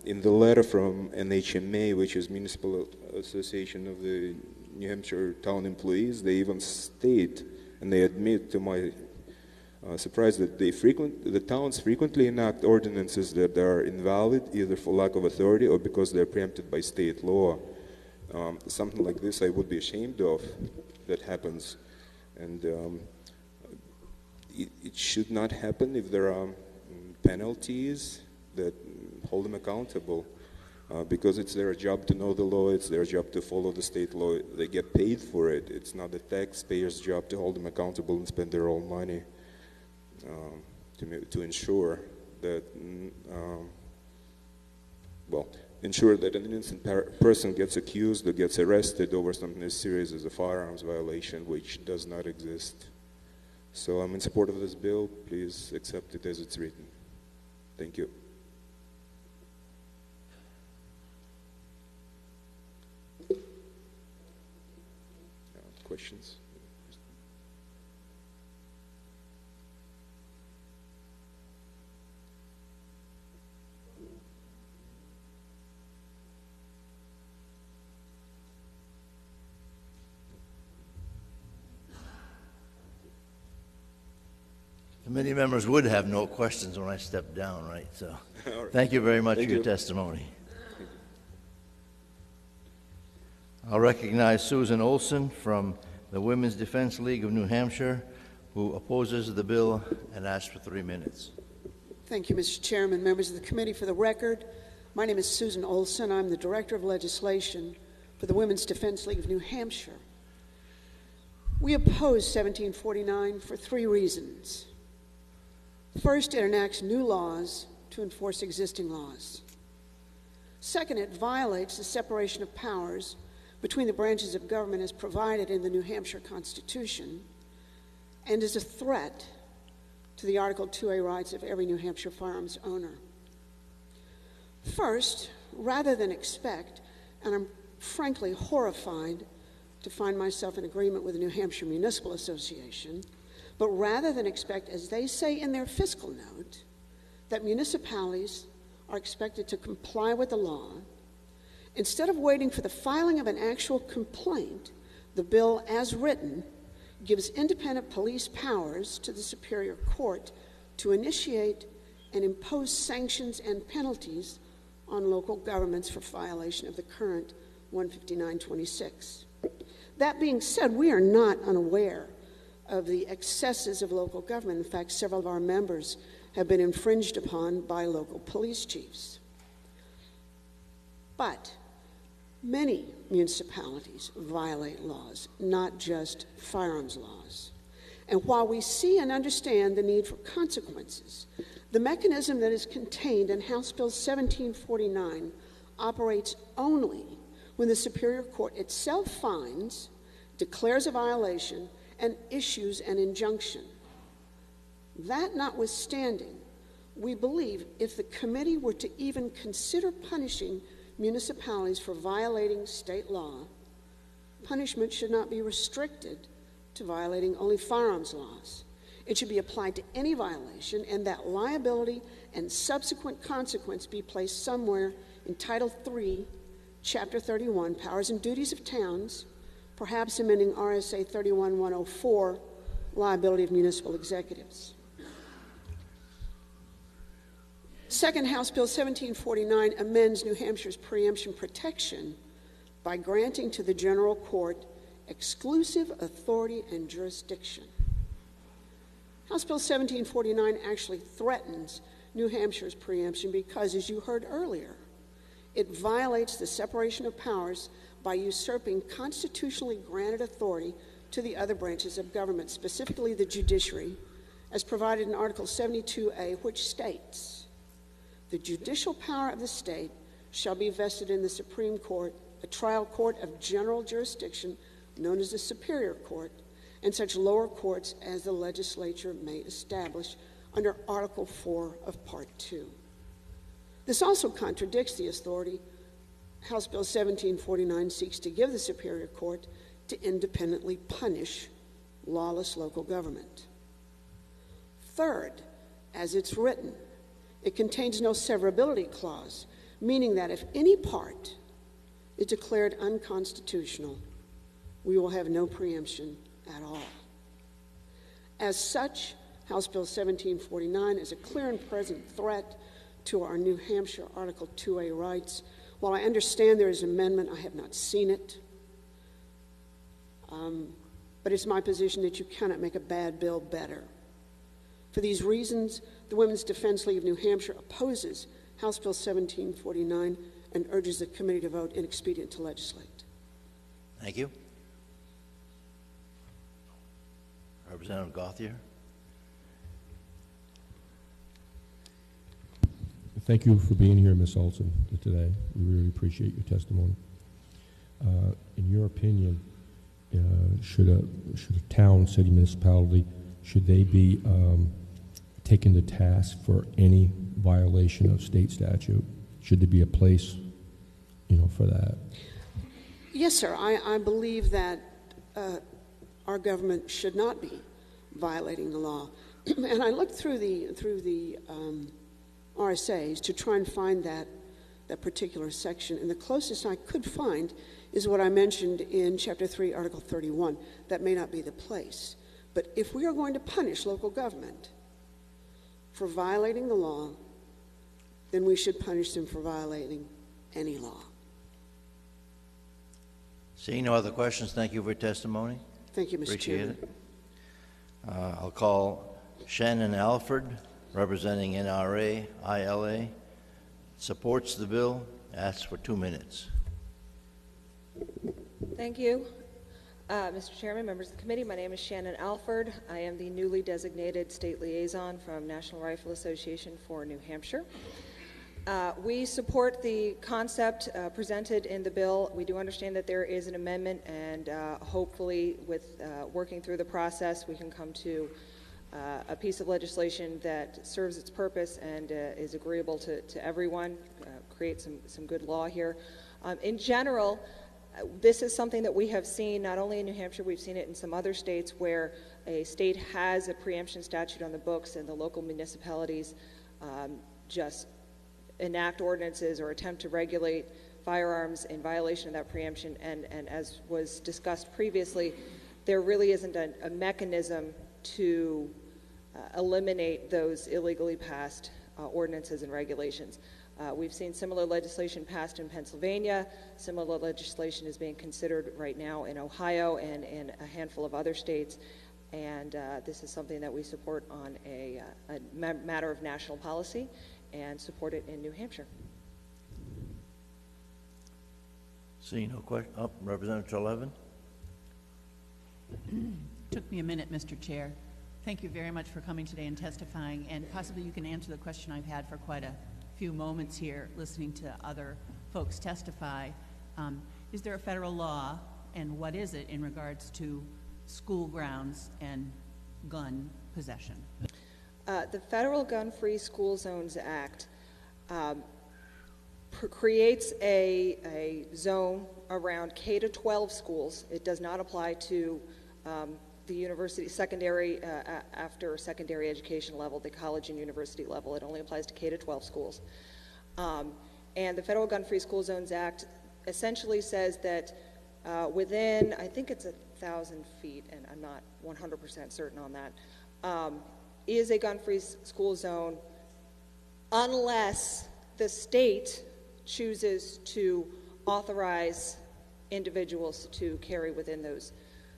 in the letter from NHMA, which is Municipal Association of the New Hampshire Town Employees, they even state, and they admit to my surprised that the towns frequently enact ordinances that are invalid either for lack of authority or because they're preempted by state law. Something like this I would be ashamed of that happens, and it should not happen if there are penalties that hold them accountable, because it's their job to know the law, it's their job to follow the state law, they get paid for it. It's not the taxpayer's job to hold them accountable and spend their own money to ensure that, ensure that an innocent person gets accused or gets arrested over something as serious as a firearms violation, which does not exist. So I'm in support of this bill. Please accept it as it's written. Thank you. Questions? Committee members would have no questions when I step down, right? So Right. thank you very much Thank for your you. testimony. I'll recognize Susan Olson from the Women's Defense League of New Hampshire, who opposes the bill and asks for 3 minutes. Thank you, Mr. Chairman, members of the committee. For the record, my name is Susan Olson. I'm the Director of Legislation for the Women's Defense League of New Hampshire. We oppose 1749 for 3 reasons. First, it enacts new laws to enforce existing laws. Second, it violates the separation of powers between the branches of government as provided in the New Hampshire Constitution, and is a threat to the Article 2A rights of every New Hampshire firearms owner. First, rather than expect, and I'm frankly horrified to find myself in agreement with the New Hampshire Municipal Association, but rather than expect, as they say in their fiscal note, that municipalities are expected to comply with the law, instead of waiting for the filing of an actual complaint, the bill, as written, gives independent police powers to the Superior Court to initiate and impose sanctions and penalties on local governments for violation of the current 15926. That being said, we are not unaware of the excesses of local government. In fact, several of our members have been infringed upon by local police chiefs. But many municipalities violate laws, not just firearms laws. And while we see and understand the need for consequences, the mechanism that is contained in House Bill 1749 operates only when the Superior Court itself finds, declares a violation, and issues an injunction. That notwithstanding, we believe if the committee were to even consider punishing municipalities for violating state law, punishment should not be restricted to violating only firearms laws. It should be applied to any violation, and that liability and subsequent consequence be placed somewhere in Title III, Chapter 31, Powers and Duties of Towns, perhaps amending RSA 31104, Liability of Municipal Executives. Second, House Bill 1749 amends New Hampshire's preemption protection by granting to the General Court exclusive authority and jurisdiction. House Bill 1749 actually threatens New Hampshire's preemption because, as you heard earlier, it violates the separation of powers by usurping constitutionally granted authority to the other branches of government, specifically the judiciary, as provided in Article 72A, which states, "The judicial power of the state shall be vested in the Supreme Court, a trial court of general jurisdiction known as the Superior Court, and such lower courts as the legislature may establish under Article 4 of Part 2. This also contradicts the authority House Bill 1749 seeks to give the Superior Court to independently punish lawless local government. Third, as it's written, it contains no severability clause, meaning that if any part is declared unconstitutional, we will have no preemption at all. As such, House Bill 1749 is a clear and present threat to our New Hampshire Article 2A rights. While I understand there is an amendment, I have not seen it. But it's my position that you cannot make a bad bill better. For these reasons, the Women's Defense League of New Hampshire opposes House Bill 1749 and urges the committee to vote inexpedient to legislate. Thank you. Representative Gauthier. Thank you for being here, Ms. Olson, today. We really appreciate your testimony. In your opinion, should a town, city, municipality, should they be taken to task for any violation of state statute? Should there be a place, for that? Yes, sir. I believe that our government should not be violating the law. And I looked through the RSAs to try and find that particular section, and the closest I could find is what I mentioned in Chapter 3, Article 31. That may not be the place. But if we are going to punish local government for violating the law, then we should punish them for violating any law. Seeing no other questions, thank you for your testimony. Thank you, Mr. Chairman. Appreciate it. I'll call Shannon Alford, representing NRA, ILA, supports the bill, asks for 2 minutes. Thank you. Mr. Chairman, members of the committee, my name is Shannon Alford. I am the newly designated state liaison from National Rifle Association for New Hampshire. We support the concept presented in the bill. We do understand that there is an amendment, and hopefully with working through the process, we can come to a piece of legislation that serves its purpose and is agreeable to everyone, create some good law here. In general, this is something that we have seen not only in New Hampshire, we've seen it in some other states where a state has a preemption statute on the books and the local municipalities just enact ordinances or attempt to regulate firearms in violation of that preemption. And as was discussed previously, there really isn't a mechanism to eliminate those illegally passed ordinances and regulations. We've seen similar legislation passed in Pennsylvania. Similar legislation is being considered right now in Ohio and in a handful of other states. And this is something that we support on a matter of national policy and support it in New Hampshire. Seeing no question, Representative Trelevin. Took me a minute, Mr. Chair. Thank you very much for coming today and testifying, and possibly you can answer the question I've had for quite a few moments here listening to other folks testify. Is there a federal law, and what is it in regards to school grounds and gun possession? The Federal Gun-Free School Zones Act creates a zone around K-12 schools. It does not apply to the university, secondary, after secondary education level, the college and university level. It only applies to K-12 schools. And the Federal Gun-Free School Zones Act essentially says that within, I think it's 1,000 feet, and I'm not 100% certain on that, is a gun-free school zone unless the state chooses to authorize individuals to carry within those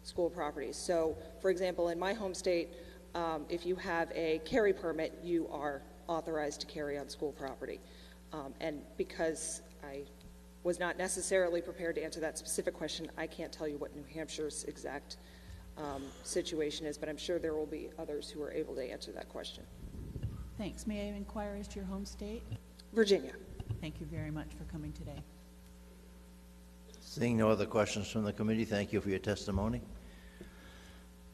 school properties. So, for example, in my home state, if you have a carry permit, you are authorized to carry on school property. And because I was not necessarily prepared to answer that specific question, I can't tell you what New Hampshire's exact situation is, but I'm sure there will be others who are able to answer that question. Thanks. May I inquire as to your home state? Virginia. Thank you very much for coming today. Seeing no other questions from the committee, thank you for your testimony.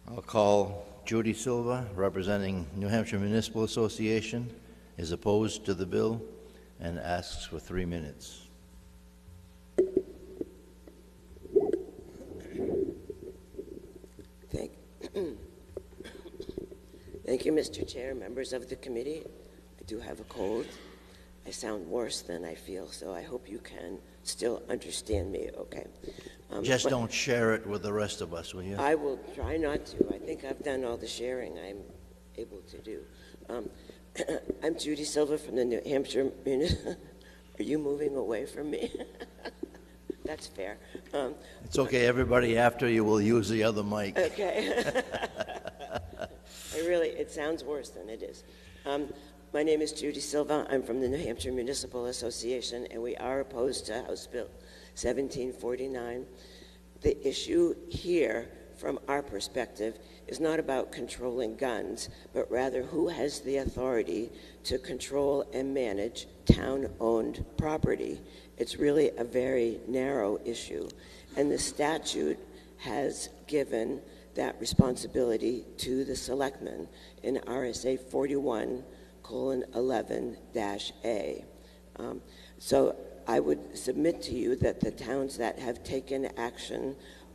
I'll call Judy Silva, representing New Hampshire Municipal Association, is opposed to the bill and asks for 3 minutes. Thank you, Mr. Chair, members of the committee. I do have a cold. I sound worse than I feel, so I hope you can still understand me, okay? Just don't share it with the rest of us, will you? I will try not to. I think I've done all the sharing. I'm able to do. I'm Judy Silva from the New Hampshire Are you moving away from me? That's fair. It's okay, everybody after you will use the other mic. Okay. It sounds worse than it is. My name is Judy Silva. I'm from the New Hampshire Municipal Association, and we are opposed to House Bill 1749. The issue here, from our perspective, is not about controlling guns, but rather who has the authority to control and manage town-owned property. It's really a very narrow issue, and the statute has given that responsibility to the selectmen in RSA 41:11-A. So I would submit to you that the towns that have taken action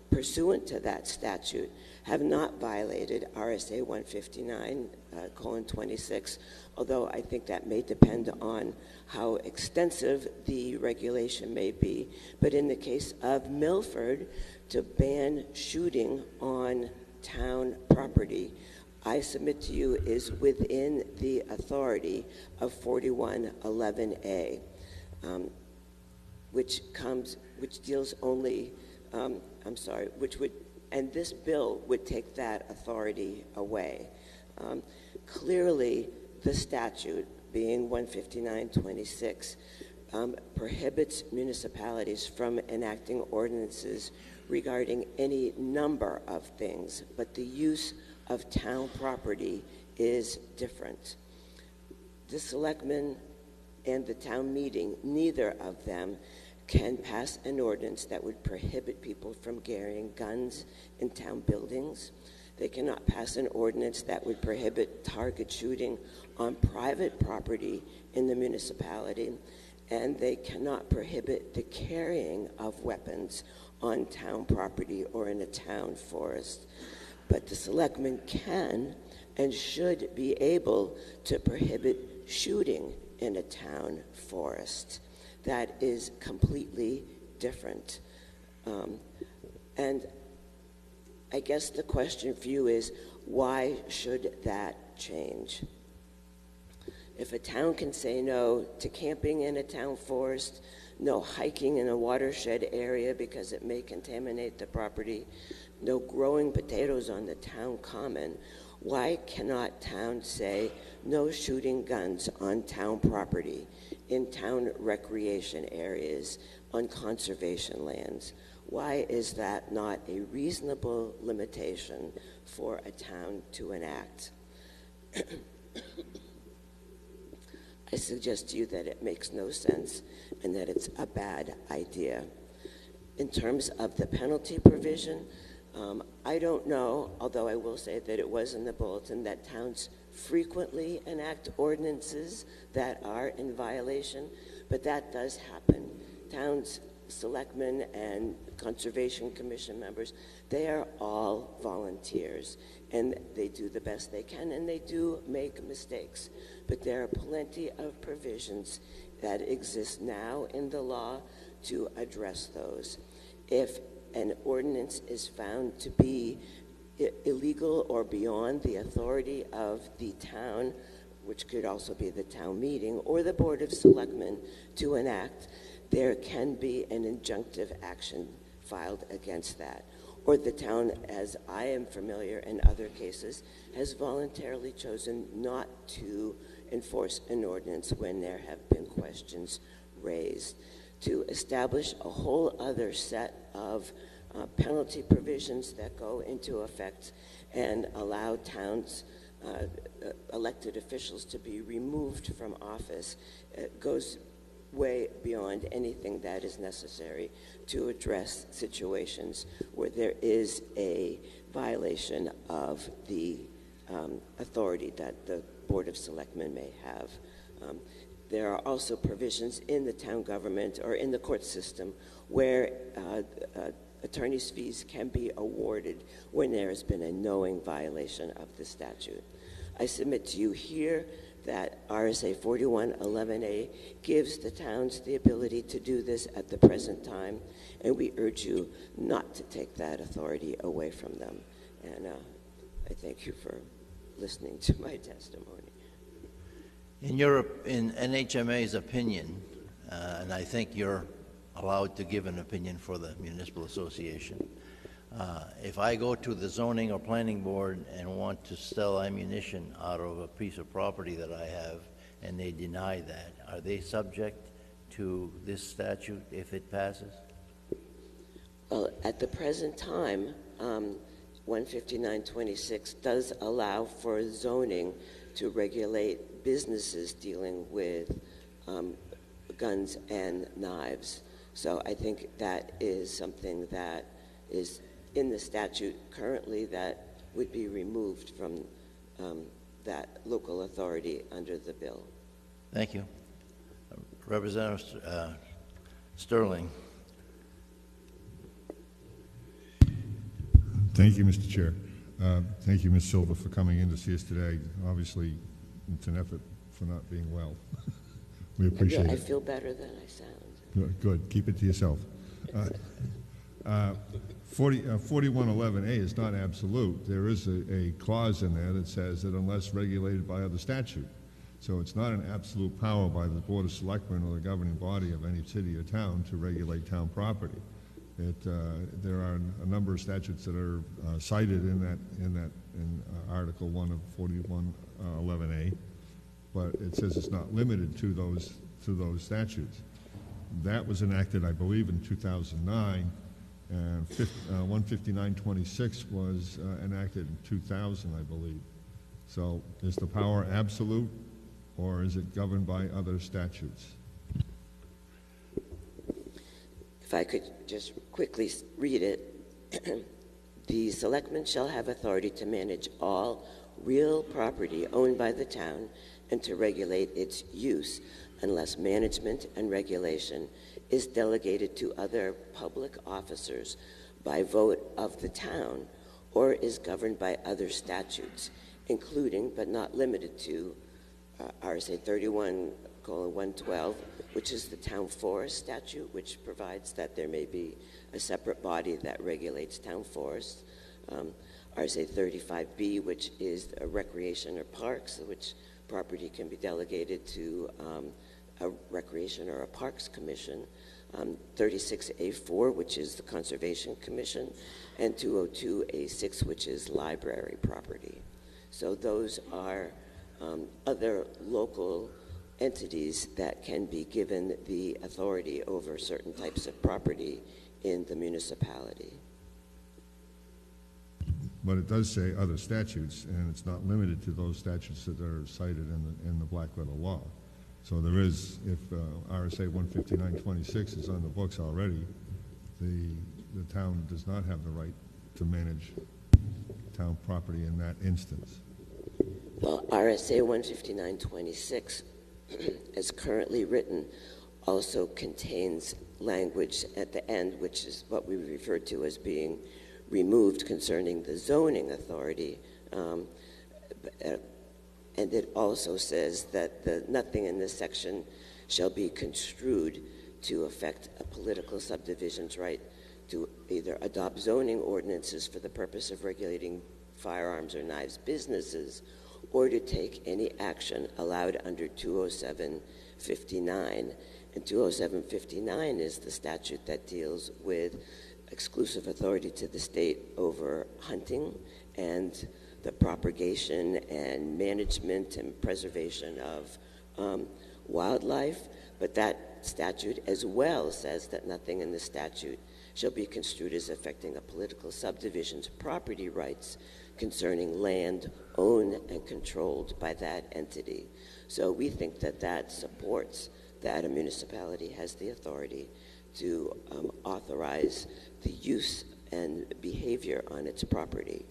pursuant to that statute have not violated RSA 159:26, although I think that may depend on how extensive the regulation may be. But in the case of Milford, to ban shooting on town property, I submit to you is within the authority of 41:11A, which deals only, and this bill would take that authority away. Clearly, the statute, being 159:26, prohibits municipalities from enacting ordinances regarding any number of things, but the use of town property is different. The selectmen and the town meeting, neither of them can pass an ordinance that would prohibit people from carrying guns in town buildings. They cannot pass an ordinance that would prohibit target shooting on private property in the municipality, and they cannot prohibit the carrying of weapons on town property or in a town forest. But the selectmen can and should be able to prohibit shooting in a town forest. That is completely different. And I guess the question for you is, why should that change? If a town can say no to camping in a town forest, no hiking in a watershed area because it may contaminate the property, no growing potatoes on the town common, why cannot towns say no shooting guns on town property, in town recreation areas, on conservation lands? Why is that not a reasonable limitation for a town to enact? I suggest to you that it makes no sense and that it's a bad idea. In terms of the penalty provision, I don't know, although I will say that it was in the bulletin, that towns frequently enact ordinances that are in violation, but that does happen. Towns, selectmen, and Conservation Commission members, they are all volunteers, and they do the best they can, and they do make mistakes. But there are plenty of provisions that exist now in the law to address those. If an ordinance is found to be illegal or beyond the authority of the town, which could also be the town meeting or the Board of Selectmen to enact, there can be an injunctive action filed against that. Or the town, as I am familiar in other cases, has voluntarily chosen not to enforce an ordinance when there have been questions raised. To establish a whole other set of penalty provisions that go into effect and allow towns, elected officials to be removed from office goes way beyond anything that is necessary to address situations where there is a violation of the authority that the Board of Selectmen may have. There are also provisions in the town government or in the court system where attorney's fees can be awarded when there has been a knowing violation of the statute. I submit to you here that RSA 41:11A gives the towns the ability to do this at the present time, and we urge you not to take that authority away from them. And I thank you for listening to my testimony. In NHMA's opinion, and I think you're allowed to give an opinion for the Municipal Association, if I go to the zoning or planning board and want to sell ammunition out of a piece of property that I have, and they deny that, are they subject to this statute if it passes? Well, at the present time, 15926 does allow for zoning to regulate businesses dealing with guns and knives. So I think that is something that is in the statute currently that would be removed from that local authority under the bill. Thank you. Representative Sterling. Thank you, Mr. Chair. Thank you, Ms. Silva, for coming in to see us today. Obviously, it's an effort for not being well. We appreciate it. I feel better than I sound. Good. Keep it to yourself. 4111A is not absolute. There is a clause in there that says that unless regulated by other statute. So it's not an absolute power by the Board of Selectmen or the governing body of any city or town to regulate town property. There are a number of statutes that are cited in Article 1 of 4111A, but it says it's not limited to those statutes. That was enacted, I believe, in 2009, and 15926 was enacted in 2000, I believe. So is the power absolute, or is it governed by other statutes? If I could just quickly read it. The selectmen shall have authority to manage all real property owned by the town and to regulate its use unless management and regulation is delegated to other public officers by vote of the town or is governed by other statutes, including but not limited to RSA 31:112, which is the town forest statute, which provides that there may be a separate body that regulates town forests. RSA 35B, which is a recreation or parks, which property can be delegated to a recreation or a parks commission. 36A4, which is the Conservation Commission, and 202A6, which is library property. So those are other local entities that can be given the authority over certain types of property in the municipality. But it does say other statutes, and it's not limited to those statutes that are cited in the black letter law. So there is, if RSA 15926 is on the books already, the town does not have the right to manage town property in that instance. Well, RSA 15926, as currently written, also contains language at the end, which is what we refer to as being removed concerning the zoning authority. And it also says that nothing in this section shall be construed to affect a political subdivision's right to either adopt zoning ordinances for the purpose of regulating firearms or knives businesses, or to take any action allowed under 20759. And 20759 is the statute that deals with exclusive authority to the state over hunting and the propagation and management and preservation of wildlife. But that statute as well says that nothing in the statute shall be construed as affecting a political subdivision's property rights concerning land owned and controlled by that entity. So we think that that supports that a municipality has the authority to authorize the use and behavior on its property.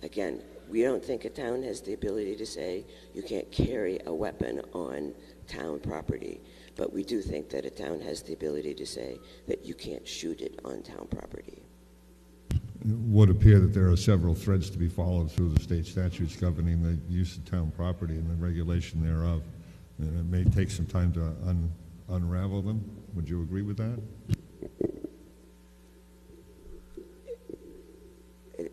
Again, we don't think a town has the ability to say you can't carry a weapon on town property, but we do think that a town has the ability to say that you can't shoot it on town property. It would appear that there are several threads to be followed through the state statutes governing the use of town property and the regulation thereof. And it may take some time to unravel them. Would you agree with that?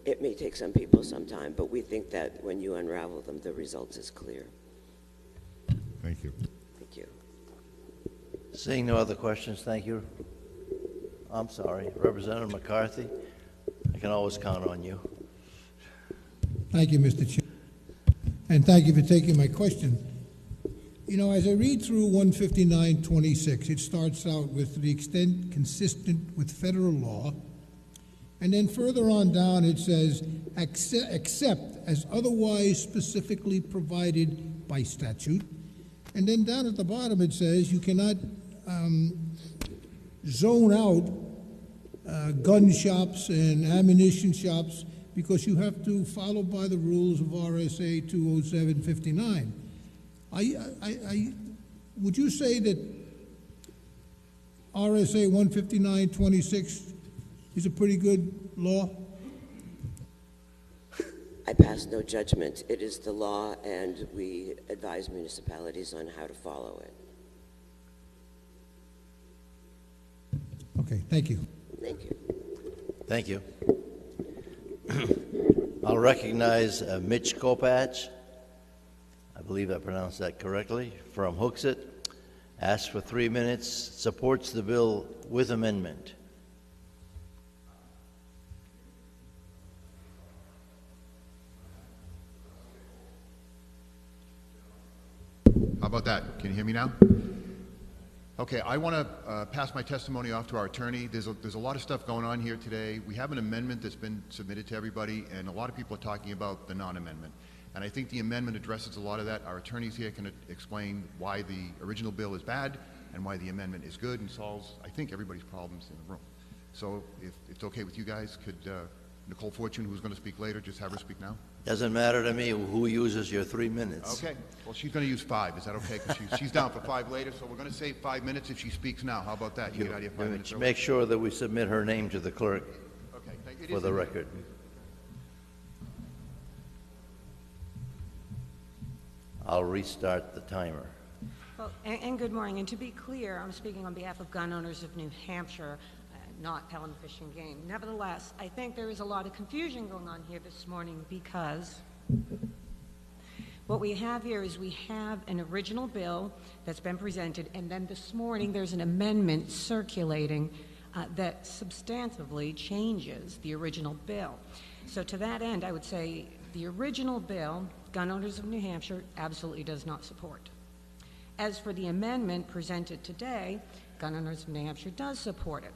It may take take some people some time, but we think that when you unravel them, the result is clear. Thank you. Thank you. Seeing no other questions, thank you. I'm sorry, Representative McCarthy, I can always count on you. Thank you, Mr. Chair. And thank you for taking my question. You know, as I read through 15926, it starts out with to the extent consistent with federal law, and then further on down it says, except as otherwise specifically provided by statute. And then down at the bottom it says you cannot zone out gun shops and ammunition shops because you have to follow by the rules of RSA 20759. Would you say that RSA 15926 is a pretty good law? I pass no judgment. It is the law, and we advise municipalities on how to follow it. Okay, thank you. Thank you. Thank you. I'll recognize Mitch Kopach. I believe I pronounced that correctly, from Hooksett. Asks for 3 minutes, supports the bill with amendment. How about that? Can you hear me now? Okay, I want to pass my testimony off to our attorney. There's a lot of stuff going on here today. We have an amendment that's been submitted to everybody, and a lot of people are talking about the non-amendment. And I think the amendment addresses a lot of that. Our attorneys here can explain why the original bill is bad and why the amendment is good and solves, I think, everybody's problems in the room. So if it's okay with you guys, could Nicole Fortune, who's going to speak later, just have her speak now? Doesn't matter to me who uses your 3 minutes. Okay. Well, she's going to use 5. Is that okay? Because she's down for 5 later, so we're going to save 5 minutes if she speaks now. How about that? You get out of here 5 minutes early? Make sure that we submit her name to the clerk Okay. for the record. I'll restart the timer. Well, and good morning. And to be clear, I'm speaking on behalf of gun owners of New Hampshire, not Pelham Fish and Game. Nevertheless, I think there is a lot of confusion going on here this morning because what we have here is we have an original bill that's been presented, and then this morning there's an amendment circulating that substantively changes the original bill. So to that end, I would say the original bill, gun owners of New Hampshire absolutely does not support. As for the amendment presented today, gun owners of New Hampshire does support it.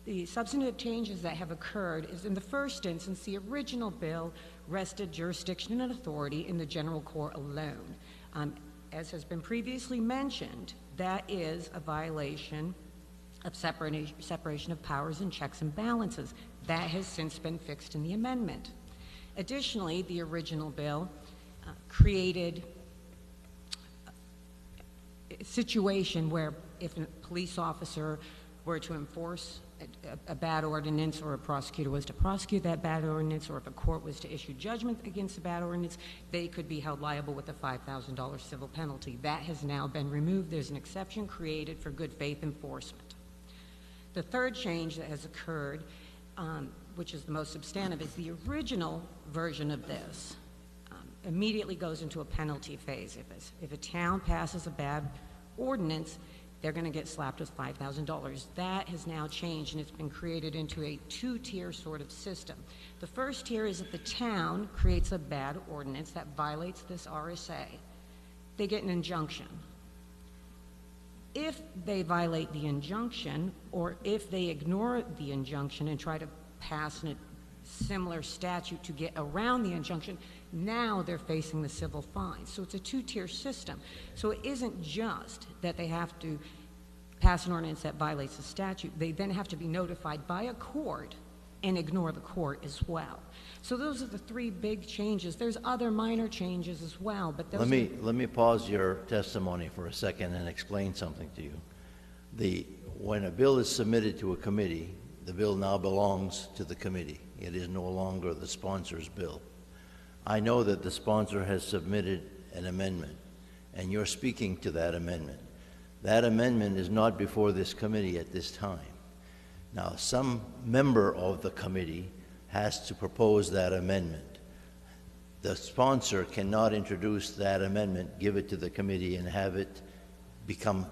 The substantive changes that have occurred is, in the first instance, the original bill rested jurisdiction and authority in the general court alone. As has been previously mentioned, that is a violation of separation of powers and checks and balances. That has since been fixed in the amendment. Additionally, the original bill created a situation where if a police officer were to enforce a bad ordinance, or a prosecutor was to prosecute that bad ordinance, or if a court was to issue judgment against a bad ordinance, they could be held liable with a $5,000 civil penalty. That has now been removed. There's an exception created for good faith enforcement. The third change that has occurred, which is the most substantive, is the original version of this immediately goes into a penalty phase. If a town passes a bad ordinance, they're going to get slapped with $5,000. That has now changed, and it's been created into a two-tier sort of system. The first tier is if the town creates a bad ordinance that violates this RSA, they get an injunction. If they violate the injunction, or if they ignore the injunction and try to pass a similar statute to get around the injunction, now they're facing the civil fine. So it's a two-tier system. So it isn't just that they have to pass an ordinance that violates the statute. They then have to be notified by a court and ignore the court as well. So those are the three big changes. There's other minor changes as well, but those Let me pause your testimony for a second and explain something to you. When a bill is submitted to a committee, the bill now belongs to the committee. It is no longer the sponsor's bill. I know that the sponsor has submitted an amendment, and you're speaking to that amendment. That amendment is not before this committee at this time. Now, some member of the committee has to propose that amendment. The sponsor cannot introduce that amendment, give it to the committee, and have it become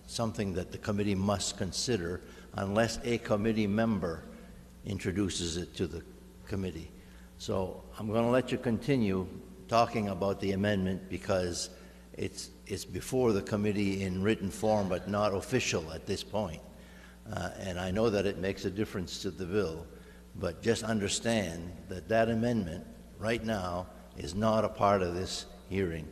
something that the committee must consider unless a committee member introduces it to the committee. So I'm going to let you continue talking about the amendment because it's before the committee in written form but not official at this point. And I know that it makes a difference to the bill, but just understand that that amendment right now is not a part of this hearing,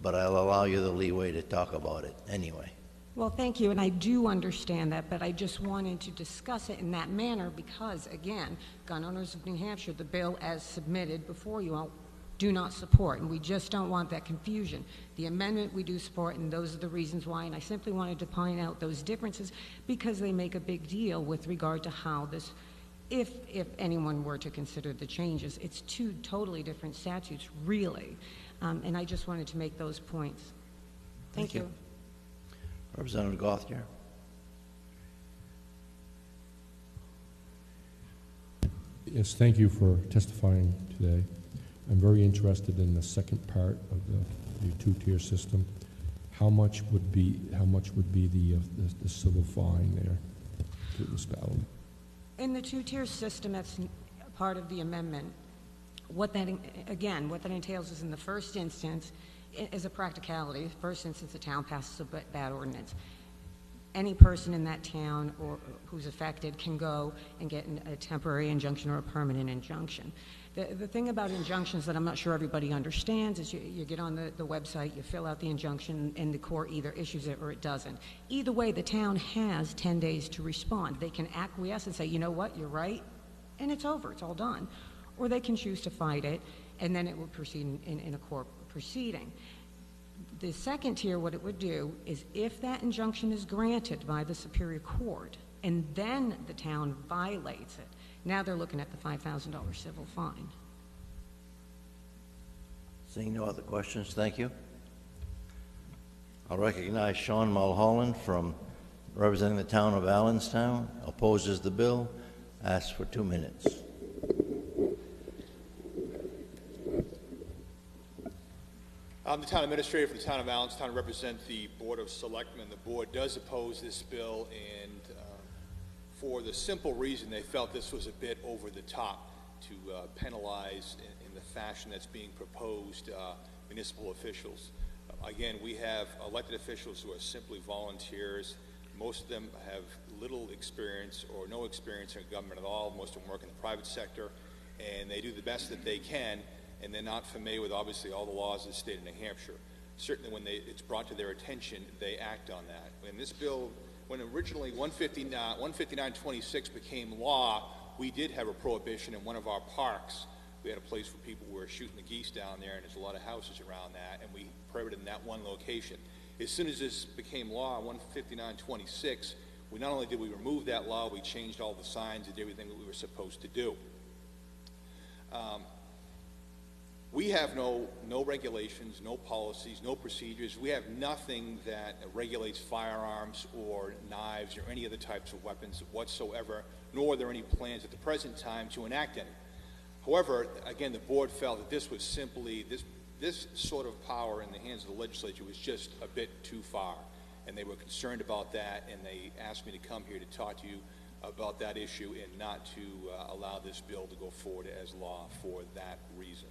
but I'll allow you the leeway to talk about it anyway. Well, thank you, and I do understand that, but I just wanted to discuss it in that manner because, again, gun owners of New Hampshire, the bill as submitted before you all do not support, and we just don't want that confusion. The amendment we do support, and those are the reasons why, and I simply wanted to point out those differences because they make a big deal with regard to how this, if anyone were to consider the changes, it's two totally different statutes, really, and I just wanted to make those points. Thank you. Representative Gauthier. Yes, thank you for testifying today. I'm very interested in the second part of the two-tier system. How much would be the civil fine there to the municipality? In the two-tier system, that's part of the amendment. What that entails is in the first instance, as a practicality, first instance the town passes a bad ordinance. Any person in that town or who's affected can go and get a temporary injunction or a permanent injunction. The thing about injunctions that I'm not sure everybody understands is you get on the website, you fill out the injunction, and the court either issues it or it doesn't. Either way, the town has 10 days to respond. They can acquiesce and say, you know what, you're right, and it's over, it's all done. Or they can choose to fight it, and then it will proceed in a court proceeding. The second tier, what it would do is if that injunction is granted by the Superior Court and then the town violates it, now they're looking at the $5,000 civil fine. Seeing no other questions, thank you. I'll recognize Sean Mulholland from representing the town of Allenstown, opposes the bill, asks for 2 minutes. I'm the town administrator for the town of Allenstown. I represent the Board of Selectmen. The board does oppose this bill, and for the simple reason they felt this was a bit over the top to penalize in the fashion that's being proposed municipal officials. Again, we have elected officials who are simply volunteers. Most of them have little experience or no experience in government at all. Most of them work in the private sector, and they do the best that they can, and they're not familiar with, obviously, all the laws of the state of New Hampshire. Certainly when it's brought to their attention, they act on that. When this bill, when originally 159-26 became law, we did have a prohibition in one of our parks. We had a place where people were shooting the geese down there, and there's a lot of houses around that, and we prohibited in that one location. As soon as this became law, 159-26, we not only did we remove that law, we changed all the signs and everything that we were supposed to do. We have no regulations, no policies, no procedures. We have nothing that regulates firearms or knives or any other types of weapons whatsoever, nor are there any plans at the present time to enact any. However, again, the board felt that this was simply, this sort of power in the hands of the legislature was just a bit too far, and they were concerned about that, and they asked me to come here to talk to you about that issue and not to allow this bill to go forward as law for that reason.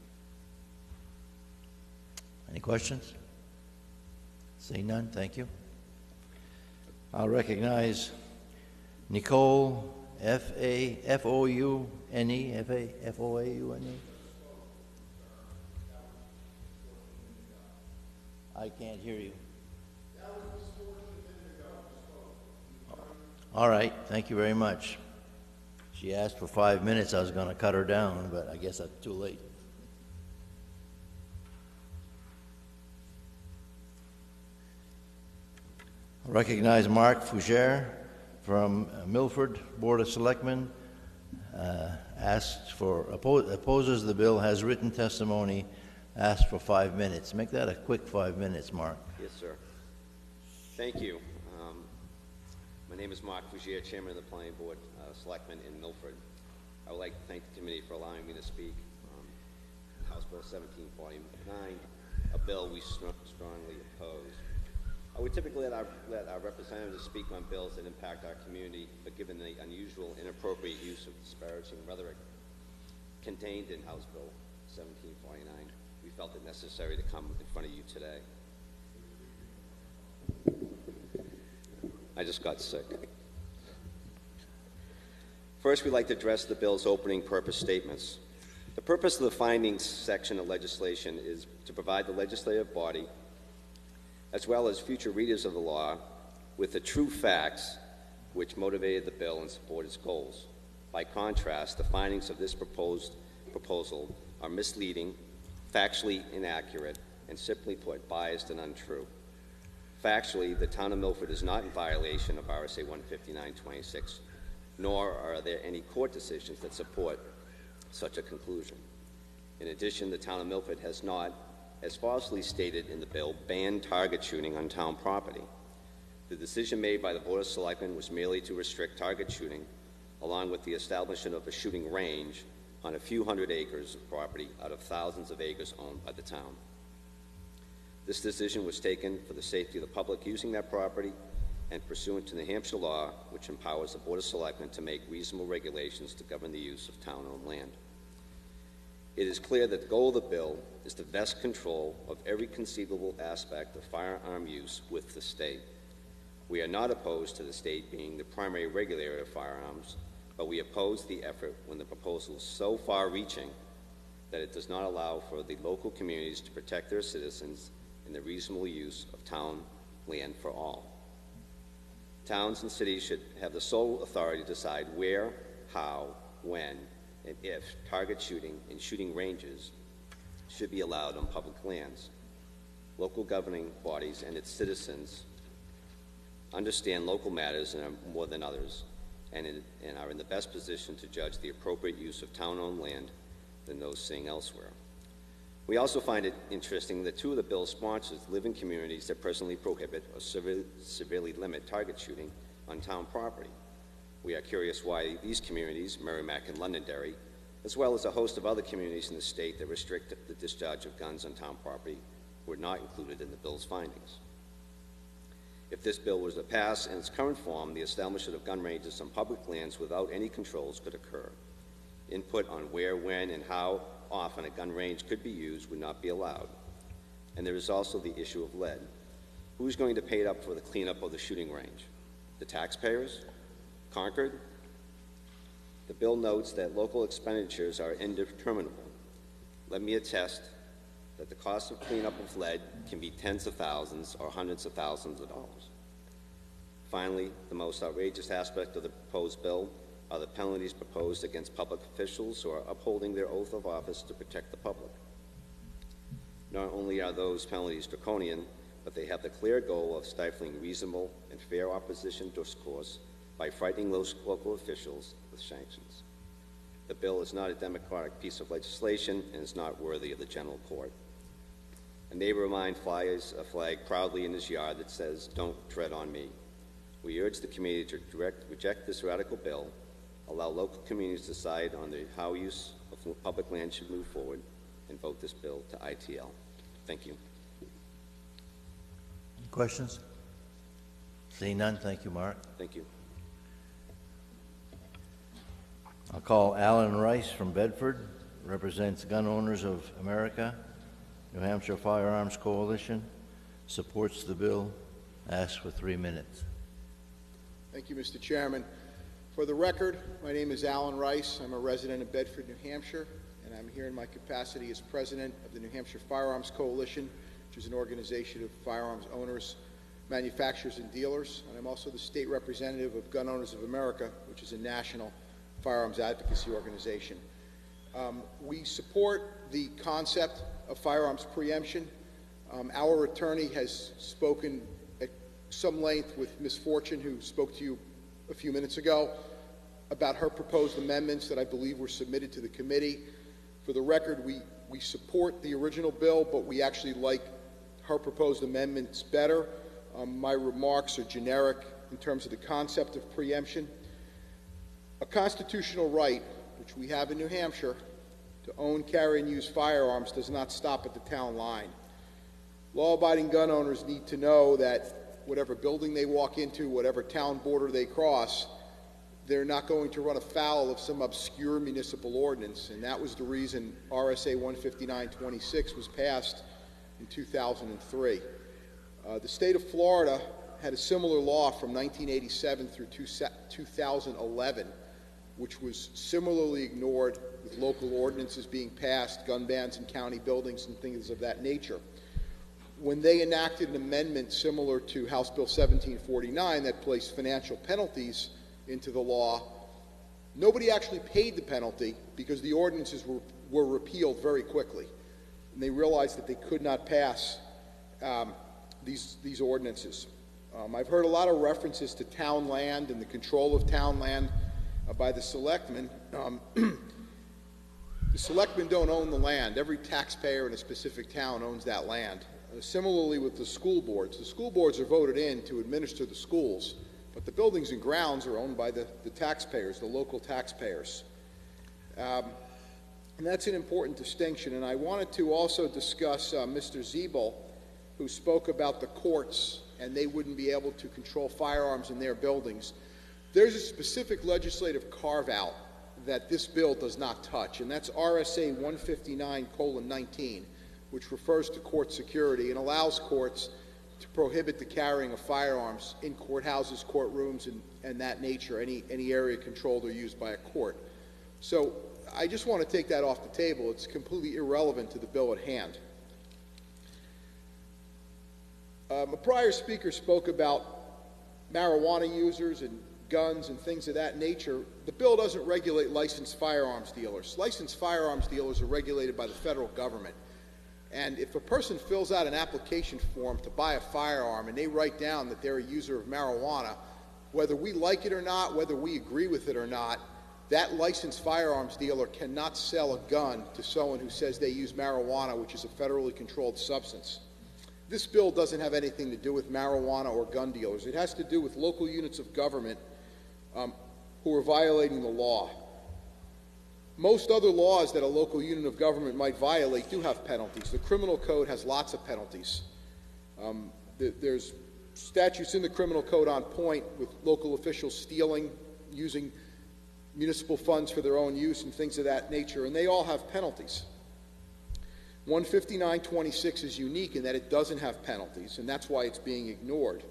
Any questions? Seeing none, thank you. I'll recognize Nicole F-A-F-O-U-N-E, F-A-F-O-A-U-N-E. I can't hear you. All right, thank you very much. She asked for 5 minutes. I was going to cut her down, but I guess that's too late. I recognize Mark Fougere from Milford Board of Selectmen. Opposes the bill, has written testimony, asked for 5 minutes. Make that a quick 5 minutes, Mark. Yes, sir. Thank you. My name is Mark Fougere, Chairman of the Planning Board Selectmen in Milford. I would like to thank the committee for allowing me to speak on House Bill 1749, a bill we strongly oppose. I would typically let our representatives speak on bills that impact our community, but given the unusual, inappropriate use of disparaging rhetoric contained in House Bill 1749, we felt it necessary to come in front of you today. I just got sick. First, we'd like to address the bill's opening purpose statements. The purpose of the findings section of legislation is to provide the legislative body, as well as future readers of the law, with the true facts which motivated the bill and support its goals. By contrast, the findings of this proposal are misleading, factually inaccurate, and simply put, biased and untrue. Factually, the town of Milford is not in violation of RSA 159.26, nor are there any court decisions that support such a conclusion. In addition, the town of Milford has not, as falsely stated in the bill, banned target shooting on town property. The decision made by the Board of Selectmen was merely to restrict target shooting, along with the establishment of a shooting range on a few hundred acres of property out of thousands of acres owned by the town. This decision was taken for the safety of the public using that property and pursuant to the New Hampshire law, which empowers the Board of Selectmen to make reasonable regulations to govern the use of town-owned land. It is clear that the goal of the bill is to vest control of every conceivable aspect of firearm use with the state. We are not opposed to the state being the primary regulator of firearms, but we oppose the effort when the proposal is so far-reaching that it does not allow for the local communities to protect their citizens in the reasonable use of town land for all. Towns and cities should have the sole authority to decide where, how, when, and if target shooting and shooting ranges should be allowed on public lands. Local governing bodies and its citizens understand local matters more than others and are in the best position to judge the appropriate use of town-owned land than those seen elsewhere. We also find it interesting that two of the bill's sponsors live in communities that presently prohibit or severely limit target shooting on town property. We are curious why these communities, Merrimack and Londonderry, as well as a host of other communities in the state that restrict the discharge of guns on town property, were not included in the bill's findings. If this bill was to pass in its current form, the establishment of gun ranges on public lands without any controls could occur. Input on where, when, and how often a gun range could be used would not be allowed. And there is also the issue of lead. Who's going to pay up for the cleanup of the shooting range? The taxpayers? Concord? The bill notes that local expenditures are indeterminable. Let me attest that the cost of cleanup of lead can be tens of thousands or hundreds of thousands of dollars. Finally, the most outrageous aspect of the proposed bill are the penalties proposed against public officials who are upholding their oath of office to protect the public. Not only are those penalties draconian, but they have the clear goal of stifling reasonable and fair opposition discourse by frightening those local officials with sanctions. The bill is not a democratic piece of legislation and is not worthy of the general court. A neighbor of mine flies a flag proudly in his yard that says, "Don't tread on me." We urge the committee to reject this radical bill, allow local communities to decide on how use of public land should move forward, and vote this bill to ITL. Thank you. Questions? Seeing none, thank you, Mark. Thank you. I'll call Alan Rice from Bedford, represents Gun Owners of America, New Hampshire Firearms Coalition, supports the bill, asks for 3 minutes. Thank you, Mr. Chairman. For the record, my name is Alan Rice. I'm a resident of Bedford, New Hampshire, and I'm here in my capacity as president of the New Hampshire Firearms Coalition, which is an organization of firearms owners, manufacturers, and dealers. And I'm also the state representative of Gun Owners of America, which is a national firearms advocacy organization. We support the concept of firearms preemption. Our attorney has spoken at some length with Ms. Fortune, who spoke to you a few minutes ago, about her proposed amendments that I believe were submitted to the committee. For the record, we support the original bill, but we actually like her proposed amendments better. My remarks are generic in terms of the concept of preemption. A constitutional right which we have in New Hampshire, to own, carry, and use firearms does not stop at the town line. Law-abiding gun owners need to know that whatever building they walk into, whatever town border they cross, they're not going to run afoul of some obscure municipal ordinance, and that was the reason RSA 15926 was passed in 2003. The state of Florida had a similar law from 1987 through 2011, which was similarly ignored, with local ordinances being passed, gun bans in county buildings and things of that nature. When they enacted an amendment similar to House Bill 1749 that placed financial penalties into the law, nobody actually paid the penalty because the ordinances were repealed very quickly. And they realized that they could not pass these ordinances. I've heard a lot of references to town land and the control of town land by the selectmen. The selectmen don't own the land. Every taxpayer in a specific town owns that land. Similarly with the school boards are voted in to administer the schools, but the buildings and grounds are owned by the taxpayers, the local taxpayers. And that's an important distinction. And I wanted to also discuss Mr. Zeebel, who spoke about the courts and they wouldn't be able to control firearms in their buildings. There's a specific legislative carve-out that this bill does not touch, and that's RSA 159:19, which refers to court security and allows courts to prohibit the carrying of firearms in courthouses, courtrooms, and that nature, any area controlled or used by a court. So I just want to take that off the table. It's completely irrelevant to the bill at hand. A prior speaker spoke about marijuana users and guns and things of that nature. The bill doesn't regulate licensed firearms dealers. Licensed firearms dealers are regulated by the federal government. And if a person fills out an application form to buy a firearm and they write down that they're a user of marijuana, whether we like it or not, whether we agree with it or not, that licensed firearms dealer cannot sell a gun to someone who says they use marijuana, which is a federally controlled substance. This bill doesn't have anything to do with marijuana or gun dealers. It has to do with local units of government who are violating the law. Most other laws that a local unit of government might violate do have penalties. The criminal code has lots of penalties. There's statutes in the criminal code on point with local officials stealing, using municipal funds for their own use and things of that nature, and they all have penalties. 159:26 is unique in that it doesn't have penalties, and that's why it's being ignored.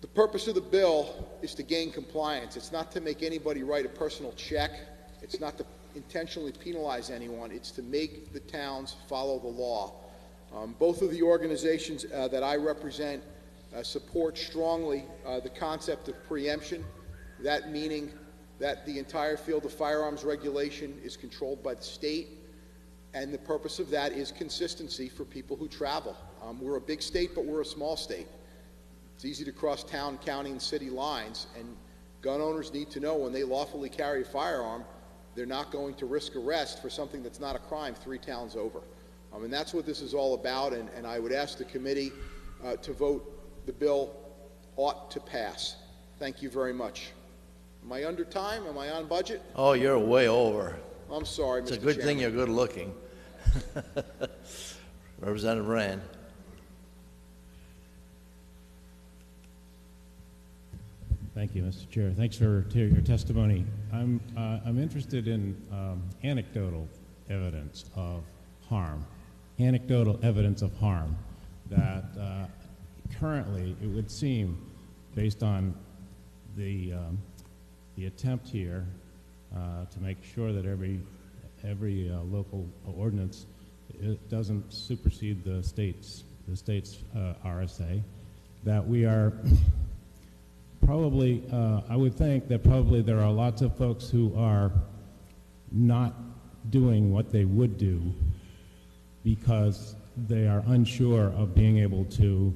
The purpose of the bill is to gain compliance. It's not to make anybody write a personal check. It's not to intentionally penalize anyone. It's to make the towns follow the law. Both of the organizations that I represent support strongly the concept of preemption, that meaning that the entire field of firearms regulation is controlled by the state, and the purpose of that is consistency for people who travel. We're a big state, but we're a small state. It's easy to cross town, county, and city lines, and gun owners need to know when they lawfully carry a firearm, they're not going to risk arrest for something that's not a crime 3 towns over. And that's what this is all about, and I would ask the committee to vote the bill ought to pass. Thank you very much. Am I under time? Am I on budget? Oh, you're way over. I'm sorry, Mr. It's a good Chairman. thing you're good looking. Representative Rand. Thank you, Mr. Chair. Thanks for your testimony. I'm interested in anecdotal evidence of harm. Anecdotal evidence of harm that currently it would seem, based on the attempt here to make sure that every local ordinance doesn't supersede the state's RSA, that we are probably, I would think that probably there are lots of folks who are not doing what they would do because they are unsure of being able to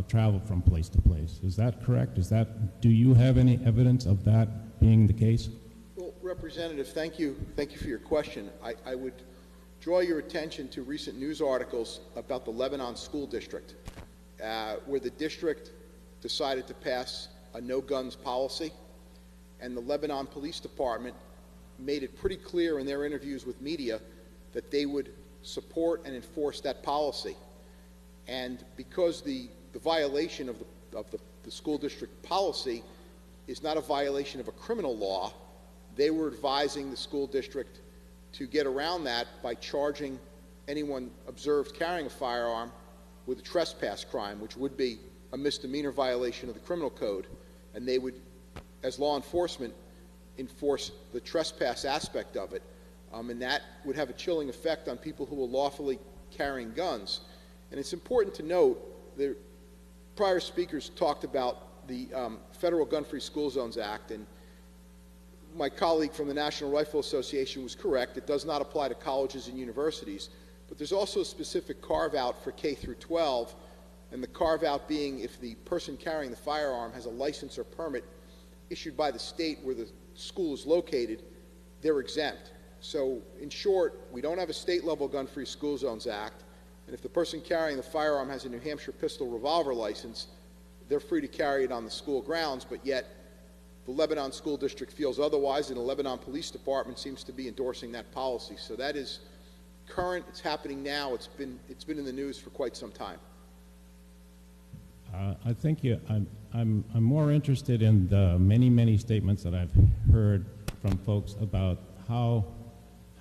travel from place to place. Is that correct? Do you have any evidence of that being the case? Well, Representative, thank you for your question. I would draw your attention to recent news articles about the Lebanon School District, where the district decided to pass a no-guns policy, and the Lebanon Police Department made it pretty clear in their interviews with media that they would support and enforce that policy. And because the violation of the school district policy is not a violation of a criminal law, they were advising the school district to get around that by charging anyone observed carrying a firearm with a trespass crime, which would be a misdemeanor violation of the criminal code. And they would, as law enforcement, enforce the trespass aspect of it. And that would have a chilling effect on people who are lawfully carrying guns. And it's important to note, the prior speakers talked about the Federal Gun-Free School Zones Act, and my colleague from the National Rifle Association was correct. It does not apply to colleges and universities, but there's also a specific carve-out for K through 12, and the carve-out being if the person carrying the firearm has a license or permit issued by the state where the school is located, they're exempt. So in short, we don't have a state-level Gun-Free School Zones Act, and if the person carrying the firearm has a New Hampshire pistol revolver license, they're free to carry it on the school grounds, but yet the Lebanon School District feels otherwise, and the Lebanon Police Department seems to be endorsing that policy. So that is current. It's happening now. It's been in the news for quite some time. I think I'm more interested in the many statements that I've heard from folks about how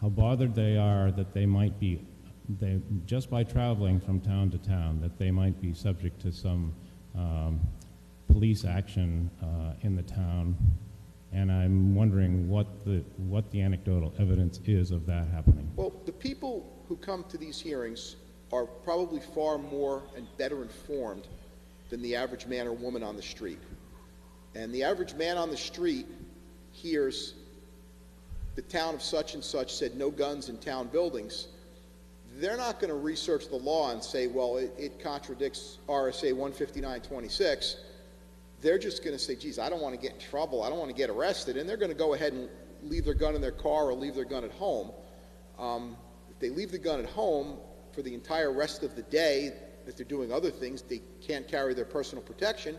bothered they are that they might be, just by traveling from town to town, that they might be subject to some police action in the town, and I'm wondering what the anecdotal evidence is of that happening. Well, the people who come to these hearings are probably far more and better informed than the average man or woman on the street. And the average man on the street hears the town of such and such said no guns in town buildings. They're not going to research the law and say, well, it contradicts RSA 159.26. They're just going to say, geez, I don't want to get in trouble. I don't want to get arrested. And they're going to go ahead and leave their gun in their car or leave their gun at home. If they leave the gun at home for the entire rest of the day, if they're doing other things, they can't carry their personal protection.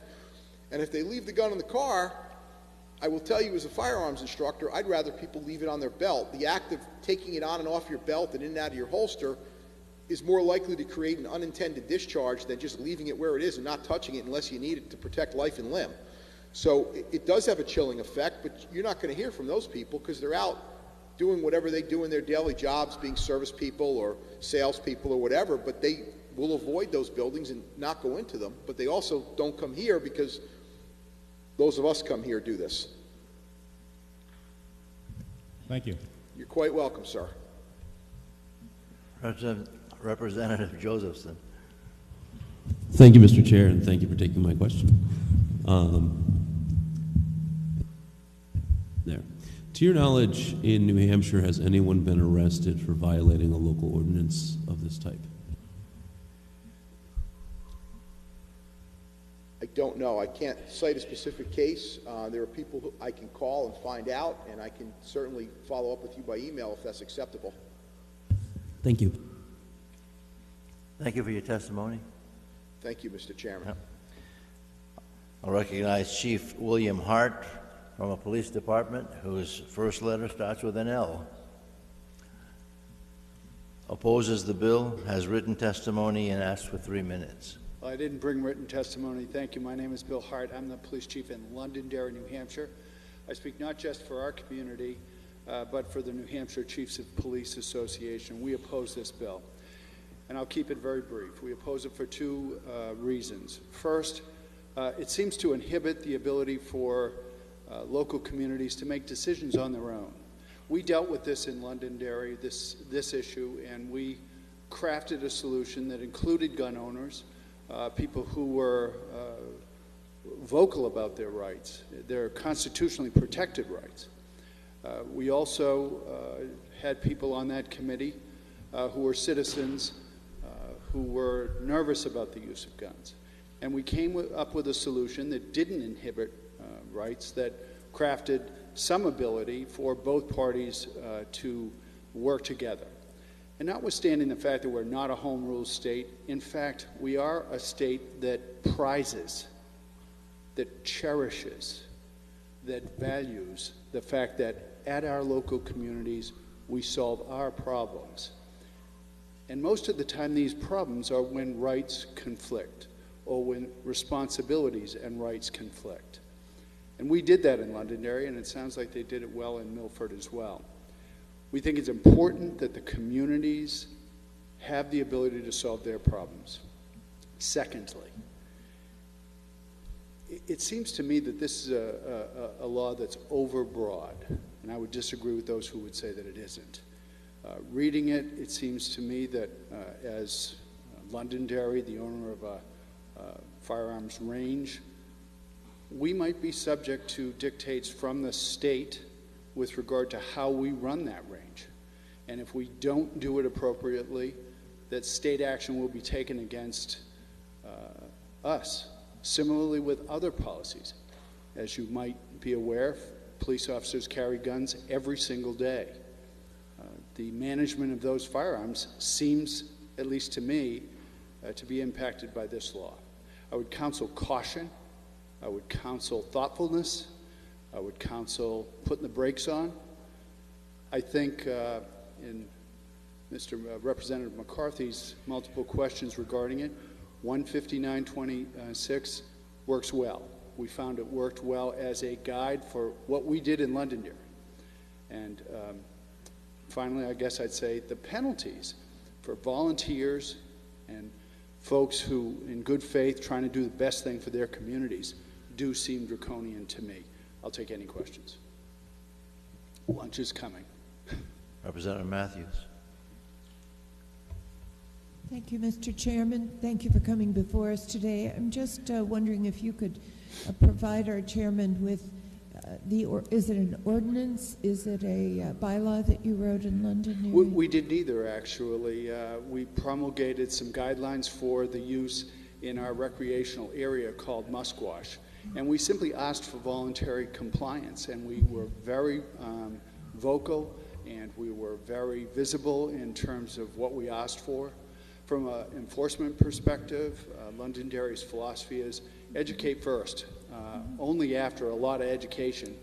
And if they leave the gun in the car, I will tell you as a firearms instructor, I'd rather people leave it on their belt. The act of taking it on and off your belt and in and out of your holster is more likely to create an unintended discharge than just leaving it where it is and not touching it unless you need it to protect life and limb. So it does have a chilling effect, but you're not going to hear from those people because they're out doing whatever they do in their daily jobs, being service people or salespeople or whatever, but they will avoid those buildings and not go into them. But they also don't come here because those of us come here do this. Thank you. You're quite welcome, sir. Representative Josephson. Thank you, Mr. Chair, and thank you for taking my question. There. To your knowledge, in New Hampshire, has anyone been arrested for violating a local ordinance of this type? I don't know. I can't cite a specific case. There are people who I can call and find out, and I can certainly follow up with you by email if that's acceptable. Thank you. Thank you for your testimony. Thank you, Mr. Chairman. I'll recognize Chief William Hart from a police department whose first letter starts with an L. Opposes the bill, has written testimony, and asks for 3 minutes. I didn't bring written testimony. Thank you. My name is Bill Hart. I'm the police chief in Londonderry, New Hampshire. I speak not just for our community, but for the New Hampshire Chiefs of Police Association. We oppose this bill, and I'll keep it very brief. We oppose it for two reasons. First, it seems to inhibit the ability for local communities to make decisions on their own. We dealt with this in Londonderry, this issue, and we crafted a solution that included gun owners, people who were vocal about their rights, their constitutionally protected rights. We also had people on that committee who were citizens who were nervous about the use of guns. And we came up with a solution that didn't inhibit rights, that crafted some ability for both parties to work together. And notwithstanding the fact that we're not a home rule state, in fact, we are a state that prizes, that cherishes that values the fact that at our local communities, we solve our problems. And most of the time, these problems are when rights conflict or when responsibilities and rights conflict. And we did that in Londonderry, and it sounds like they did it well in Milford as well. We think it's important that the communities have the ability to solve their problems. Secondly, it seems to me that this is a law that's overbroad, and I would disagree with those who would say that it isn't. Reading it, it seems to me that as Londonderry, the owner of a firearms range, we might be subject to dictates from the state with regard to how we run that range. And if we don't do it appropriately, that state action will be taken against us. Similarly with other policies. As you might be aware, police officers carry guns every single day. The management of those firearms seems, at least to me, to be impacted by this law. I would counsel caution. I would counsel thoughtfulness. I would counsel putting the brakes on. I think in Mr. Representative McCarthy's multiple questions regarding it, 15926 works well. We found it worked well as a guide for what we did in Londonderry. And finally, I guess I'd say the penalties for volunteers and folks who, in good faith, trying to do the best thing for their communities, do seem draconian to me. I'll take any questions. Lunch is coming. Representative Matthews. Thank you, Mr. Chairman. Thank you for coming before us today. I'm just wondering if you could provide our chairman with is it an ordinance? Is it a bylaw that you wrote in London? We did neither, actually. We promulgated some guidelines for the use in our recreational area called Musquash. And we simply asked for voluntary compliance, and we were very vocal, and we were very visible in terms of what we asked for. From an enforcement perspective, Londonderry's philosophy is educate first. Only after a lot of education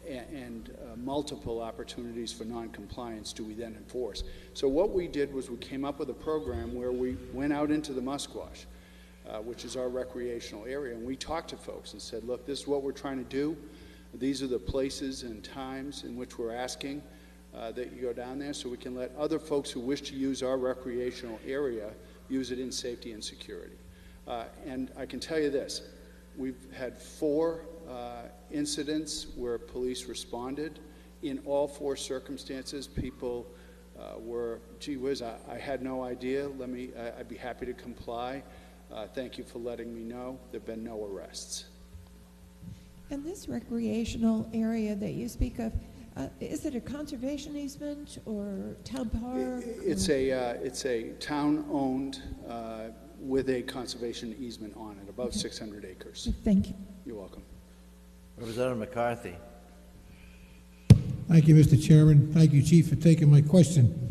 and multiple opportunities for non-compliance do we then enforce. So what we did was we came up with a program where we went out into the Musquash, which is our recreational area, and we talked to folks and said, look, this is what we're trying to do. These are the places and times in which we're asking that you go down there so we can let other folks who wish to use our recreational area use it in safety and security. And I can tell you this, we've had 4 incidents where police responded. In all 4 circumstances, people were, gee whiz, I had no idea. I'd be happy to comply. Thank you for letting me know. There have been no arrests. And this recreational area that you speak of, is it a conservation easement or town park? It's a town-owned with a conservation easement on it, about 600 acres. Thank you. You're welcome. Representative McCarthy. Thank you, Mr. Chairman. Thank you, Chief, for taking my question.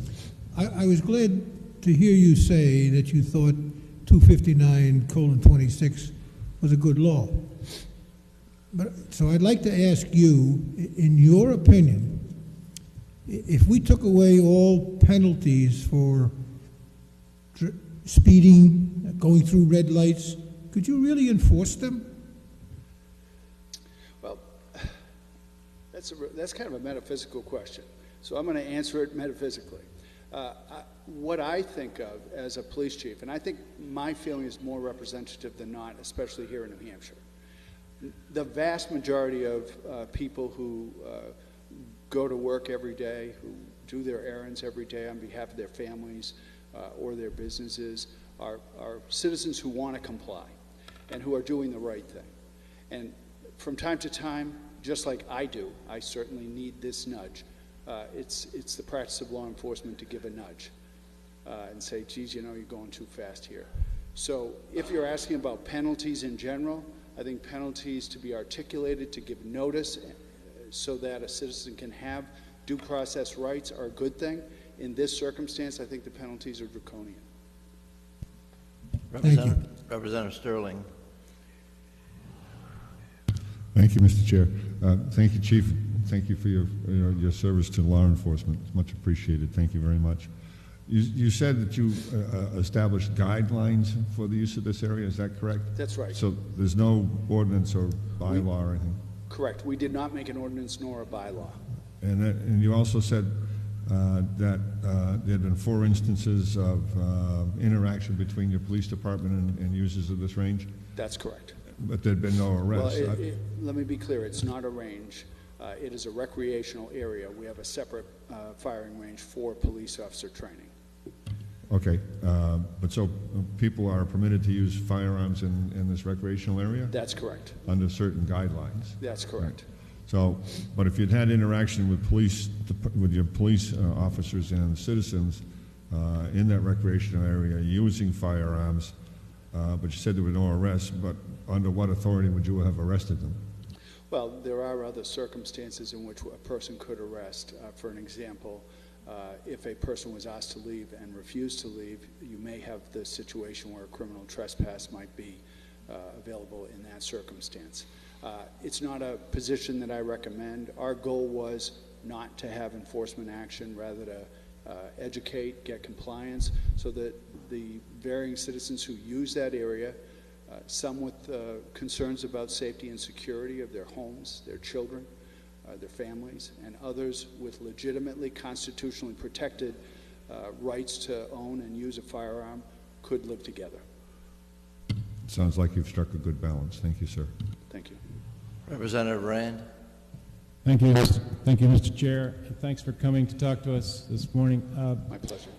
I was glad to hear you say that you thought 259:26 was a good law. So I'd like to ask you, in your opinion, if we took away all penalties for speeding, going through red lights, could you really enforce them? Well, that's kind of a metaphysical question. So I'm going to answer it metaphysically. What I think of as a police chief, and I think my feeling is more representative than not, especially here in New Hampshire. The vast majority of people who go to work every day, who do their errands every day on behalf of their families or their businesses, are citizens who want to comply and who are doing the right thing. And from time to time, just like I do, I certainly need this nudge. It's the practice of law enforcement to give a nudge and say, geez, you know, you're going too fast here. So if you're asking about penalties in general, I think penalties to be articulated, to give notice so that a citizen can have due process rights are a good thing. In this circumstance, I think the penalties are draconian. Representative Sterling. Thank you, Mr. Chair. Thank you, Chief. Thank you for your service to law enforcement. It's much appreciated. Thank you very much. You said that you established guidelines for the use of this area. Is that correct? That's right. So there's no ordinance or bylaw or anything? Correct. We did not make an ordinance nor a bylaw. And you also said that there had been 4 instances of interaction between your police department and users of this range? That's correct. But there had been no arrests? Well, let me be clear. It's not a range. It is a recreational area. We have a separate firing range for police officer training. Okay. But so people are permitted to use firearms in this recreational area? That's correct. Under certain guidelines? That's correct. Right. So, but if you'd had interaction with your police officers and citizens in that recreational area using firearms, but you said there were no arrests, but under what authority would you have arrested them? Well, there are other circumstances in which a person could arrest. For an example, if a person was asked to leave and refused to leave, you may have the situation where a criminal trespass might be available in that circumstance. It's not a position that I recommend. Our goal was not to have enforcement action, rather to educate, get compliance, so that the varying citizens who use that area, some with concerns about safety and security of their homes, their children, their families, and others with legitimately constitutionally protected rights to own and use a firearm could live together. Sounds like you've struck a good balance. Thank you, sir. Thank you. Representative Rand. Thank you, Mr. Chair. Thanks for coming to talk to us this morning. My pleasure.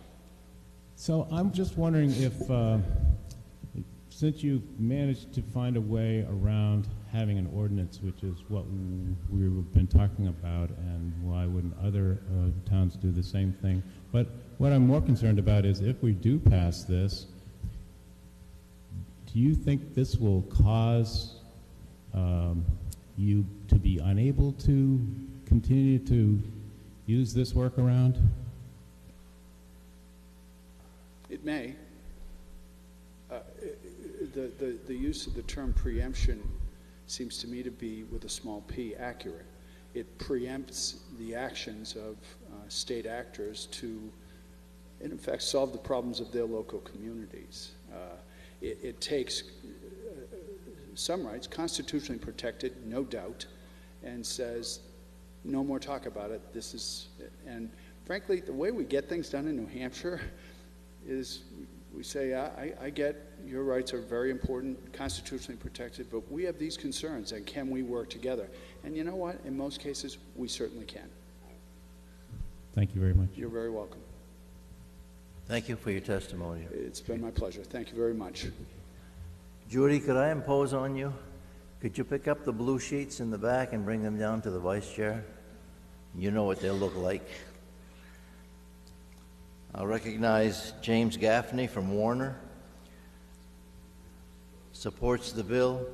So I'm just wondering if, since you managed to find a way around having an ordinance, which is what we've been talking about, and why wouldn't other towns do the same thing? But what I'm more concerned about is if we do pass this, do you think this will cause you to be unable to continue to use this workaround? It may. The use of the term preemption seems to me to be, with a small p, accurate. It preempts the actions of state actors to, in effect, solve the problems of their local communities. It takes some rights, constitutionally protected, no doubt, and says, no more talk about it. This is, and frankly, the way we get things done in New Hampshire is we say, I get your rights are very important, constitutionally protected, but we have these concerns, and can we work together? And you know what? In most cases, we certainly can. Thank you very much. You're very welcome. Thank you for your testimony. It's been my pleasure. Thank you very much. Judy, could I impose on you? Could you pick up the blue sheets in the back and bring them down to the vice chair? You know what they'll look like. I'll recognize James Gaffney from Warner. Supports the bill.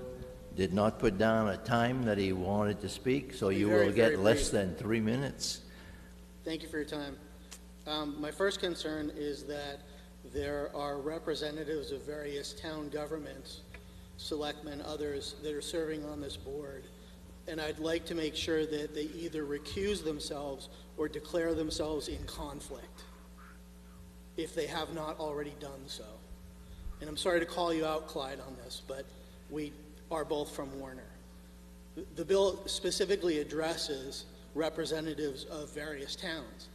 Did not put down a time that he wanted to speak, so you will get less than 3 minutes. Thank you for your time. My first concern is that there are representatives of various town governments, selectmen, others, that are serving on this board. And I'd like to make sure that they either recuse themselves or declare themselves in conflict, if they have not already done so. And I'm sorry to call you out, Clyde, on this, but we are both from Warner. The bill specifically addresses representatives of various towns.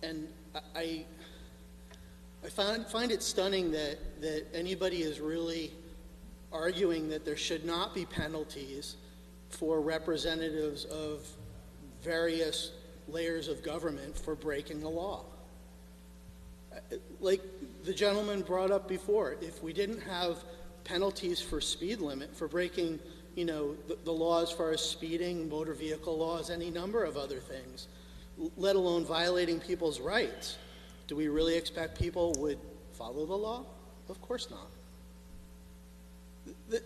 And I find it stunning that anybody is really arguing that there should not be penalties for representatives of various layers of government for breaking the law. Like the gentleman brought up before, if we didn't have penalties for speed limit, for breaking, the law as far as speeding, motor vehicle laws, any number of other things, let alone violating people's rights, do we really expect people would follow the law? Of course not.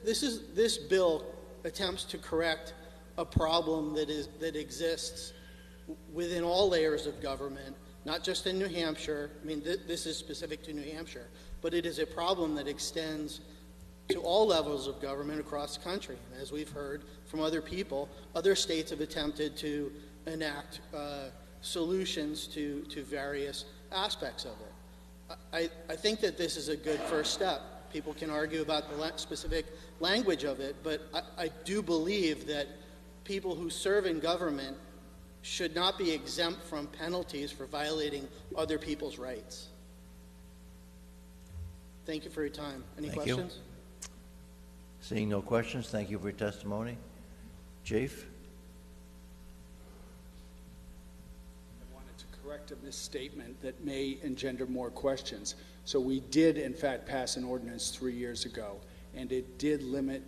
This bill attempts to correct a problem that exists within all layers of government, not just in New Hampshire. I mean, this is specific to New Hampshire, but it is a problem that extends to all levels of government across the country. And as we've heard from other people, other states have attempted to enact solutions to various aspects of it. I think that this is a good first step. People can argue about the specific language of it, but I do believe that people who serve in government should not be exempt from penalties for violating other people's rights. Thank you for your time. Any questions? Seeing no questions, thank you for your testimony. Chief? I wanted to correct a misstatement that may engender more questions. So we did, in fact, pass an ordinance 3 years ago, and it did limit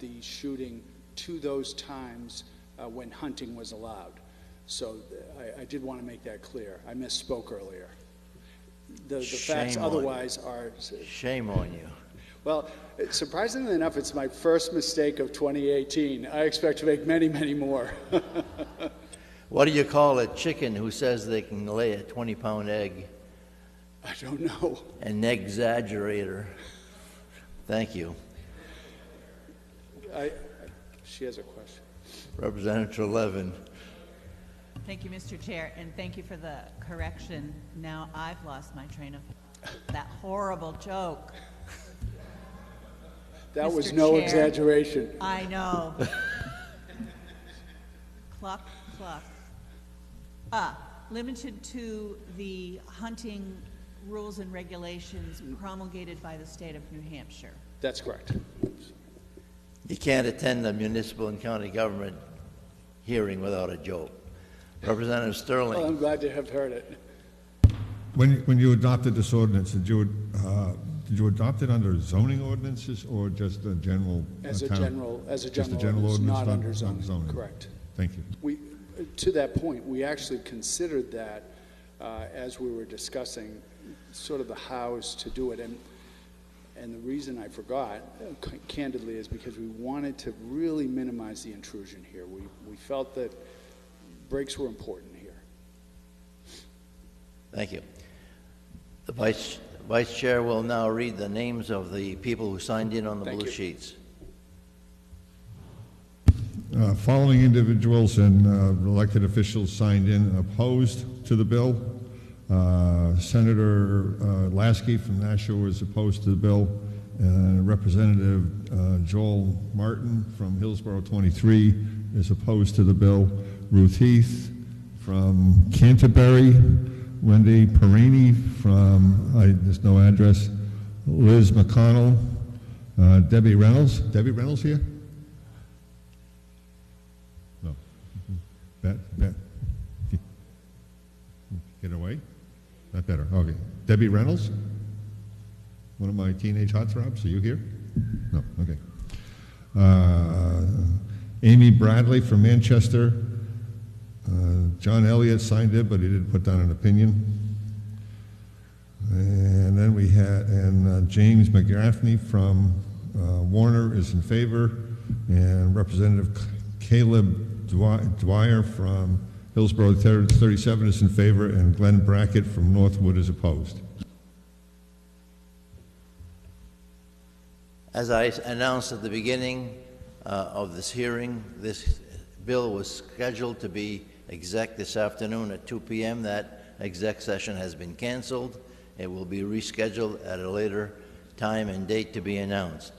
the shooting to those times when hunting was allowed. So I did want to make that clear. I misspoke earlier. The facts otherwise are... Shame on you. Well, surprisingly enough, it's my first mistake of 2018. I expect to make many, many more. What do you call a chicken who says they can lay a 20-pound egg? I don't know. An exaggerator. Thank you. She has a question. Representative Levin. Thank you, Mr. Chair, and thank you for the correction. Now I've lost my train of that horrible joke. That Mr. was no Chair, exaggeration. I know. Cluck, cluck. Limited to the hunting rules and regulations promulgated by the state of New Hampshire. That's correct. You can't attend a municipal and county government hearing without a joke. Representative Sterling. Well, I'm glad to have heard it. When you adopted this ordinance, did you adopt it under zoning ordinances or just a general? As a town? general Just a general ordinance, ordinance, not under zoning. Correct. Thank you. To that point, we actually considered that as we were discussing sort of the hows to do it. And the reason I forgot, candidly, is because we wanted to really minimize the intrusion here. We felt that breaks were important here. Thank you. The Vice Chair will now read the names of the people who signed in on the blue sheets. Following individuals and elected officials signed in opposed to the bill. Senator Lasky from Nashua is opposed to the bill. Representative Joel Martin from Hillsborough 23 is opposed to the bill. Ruth Heath from Canterbury. Wendy Perini from, there's no address. Liz McConnell. Debbie Reynolds. Debbie Reynolds here? No. Get away? Not better. Okay. Debbie Reynolds? One of my teenage heartthrobs. Are you here? No. Okay. Amy Bradley from Manchester. John Elliott signed it, but he didn't put down an opinion. And then we had, James McGaffney from Warner is in favor, and Representative Caleb Dwyer from Hillsborough 37 is in favor, and Glenn Brackett from Northwood is opposed. As I announced at the beginning of this hearing, this bill was scheduled to be exec this afternoon at 2 p.m. That exec session has been canceled. It will be rescheduled at a later time and date to be announced.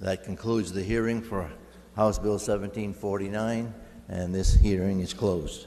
That concludes the hearing for House Bill 1749, and this hearing is closed.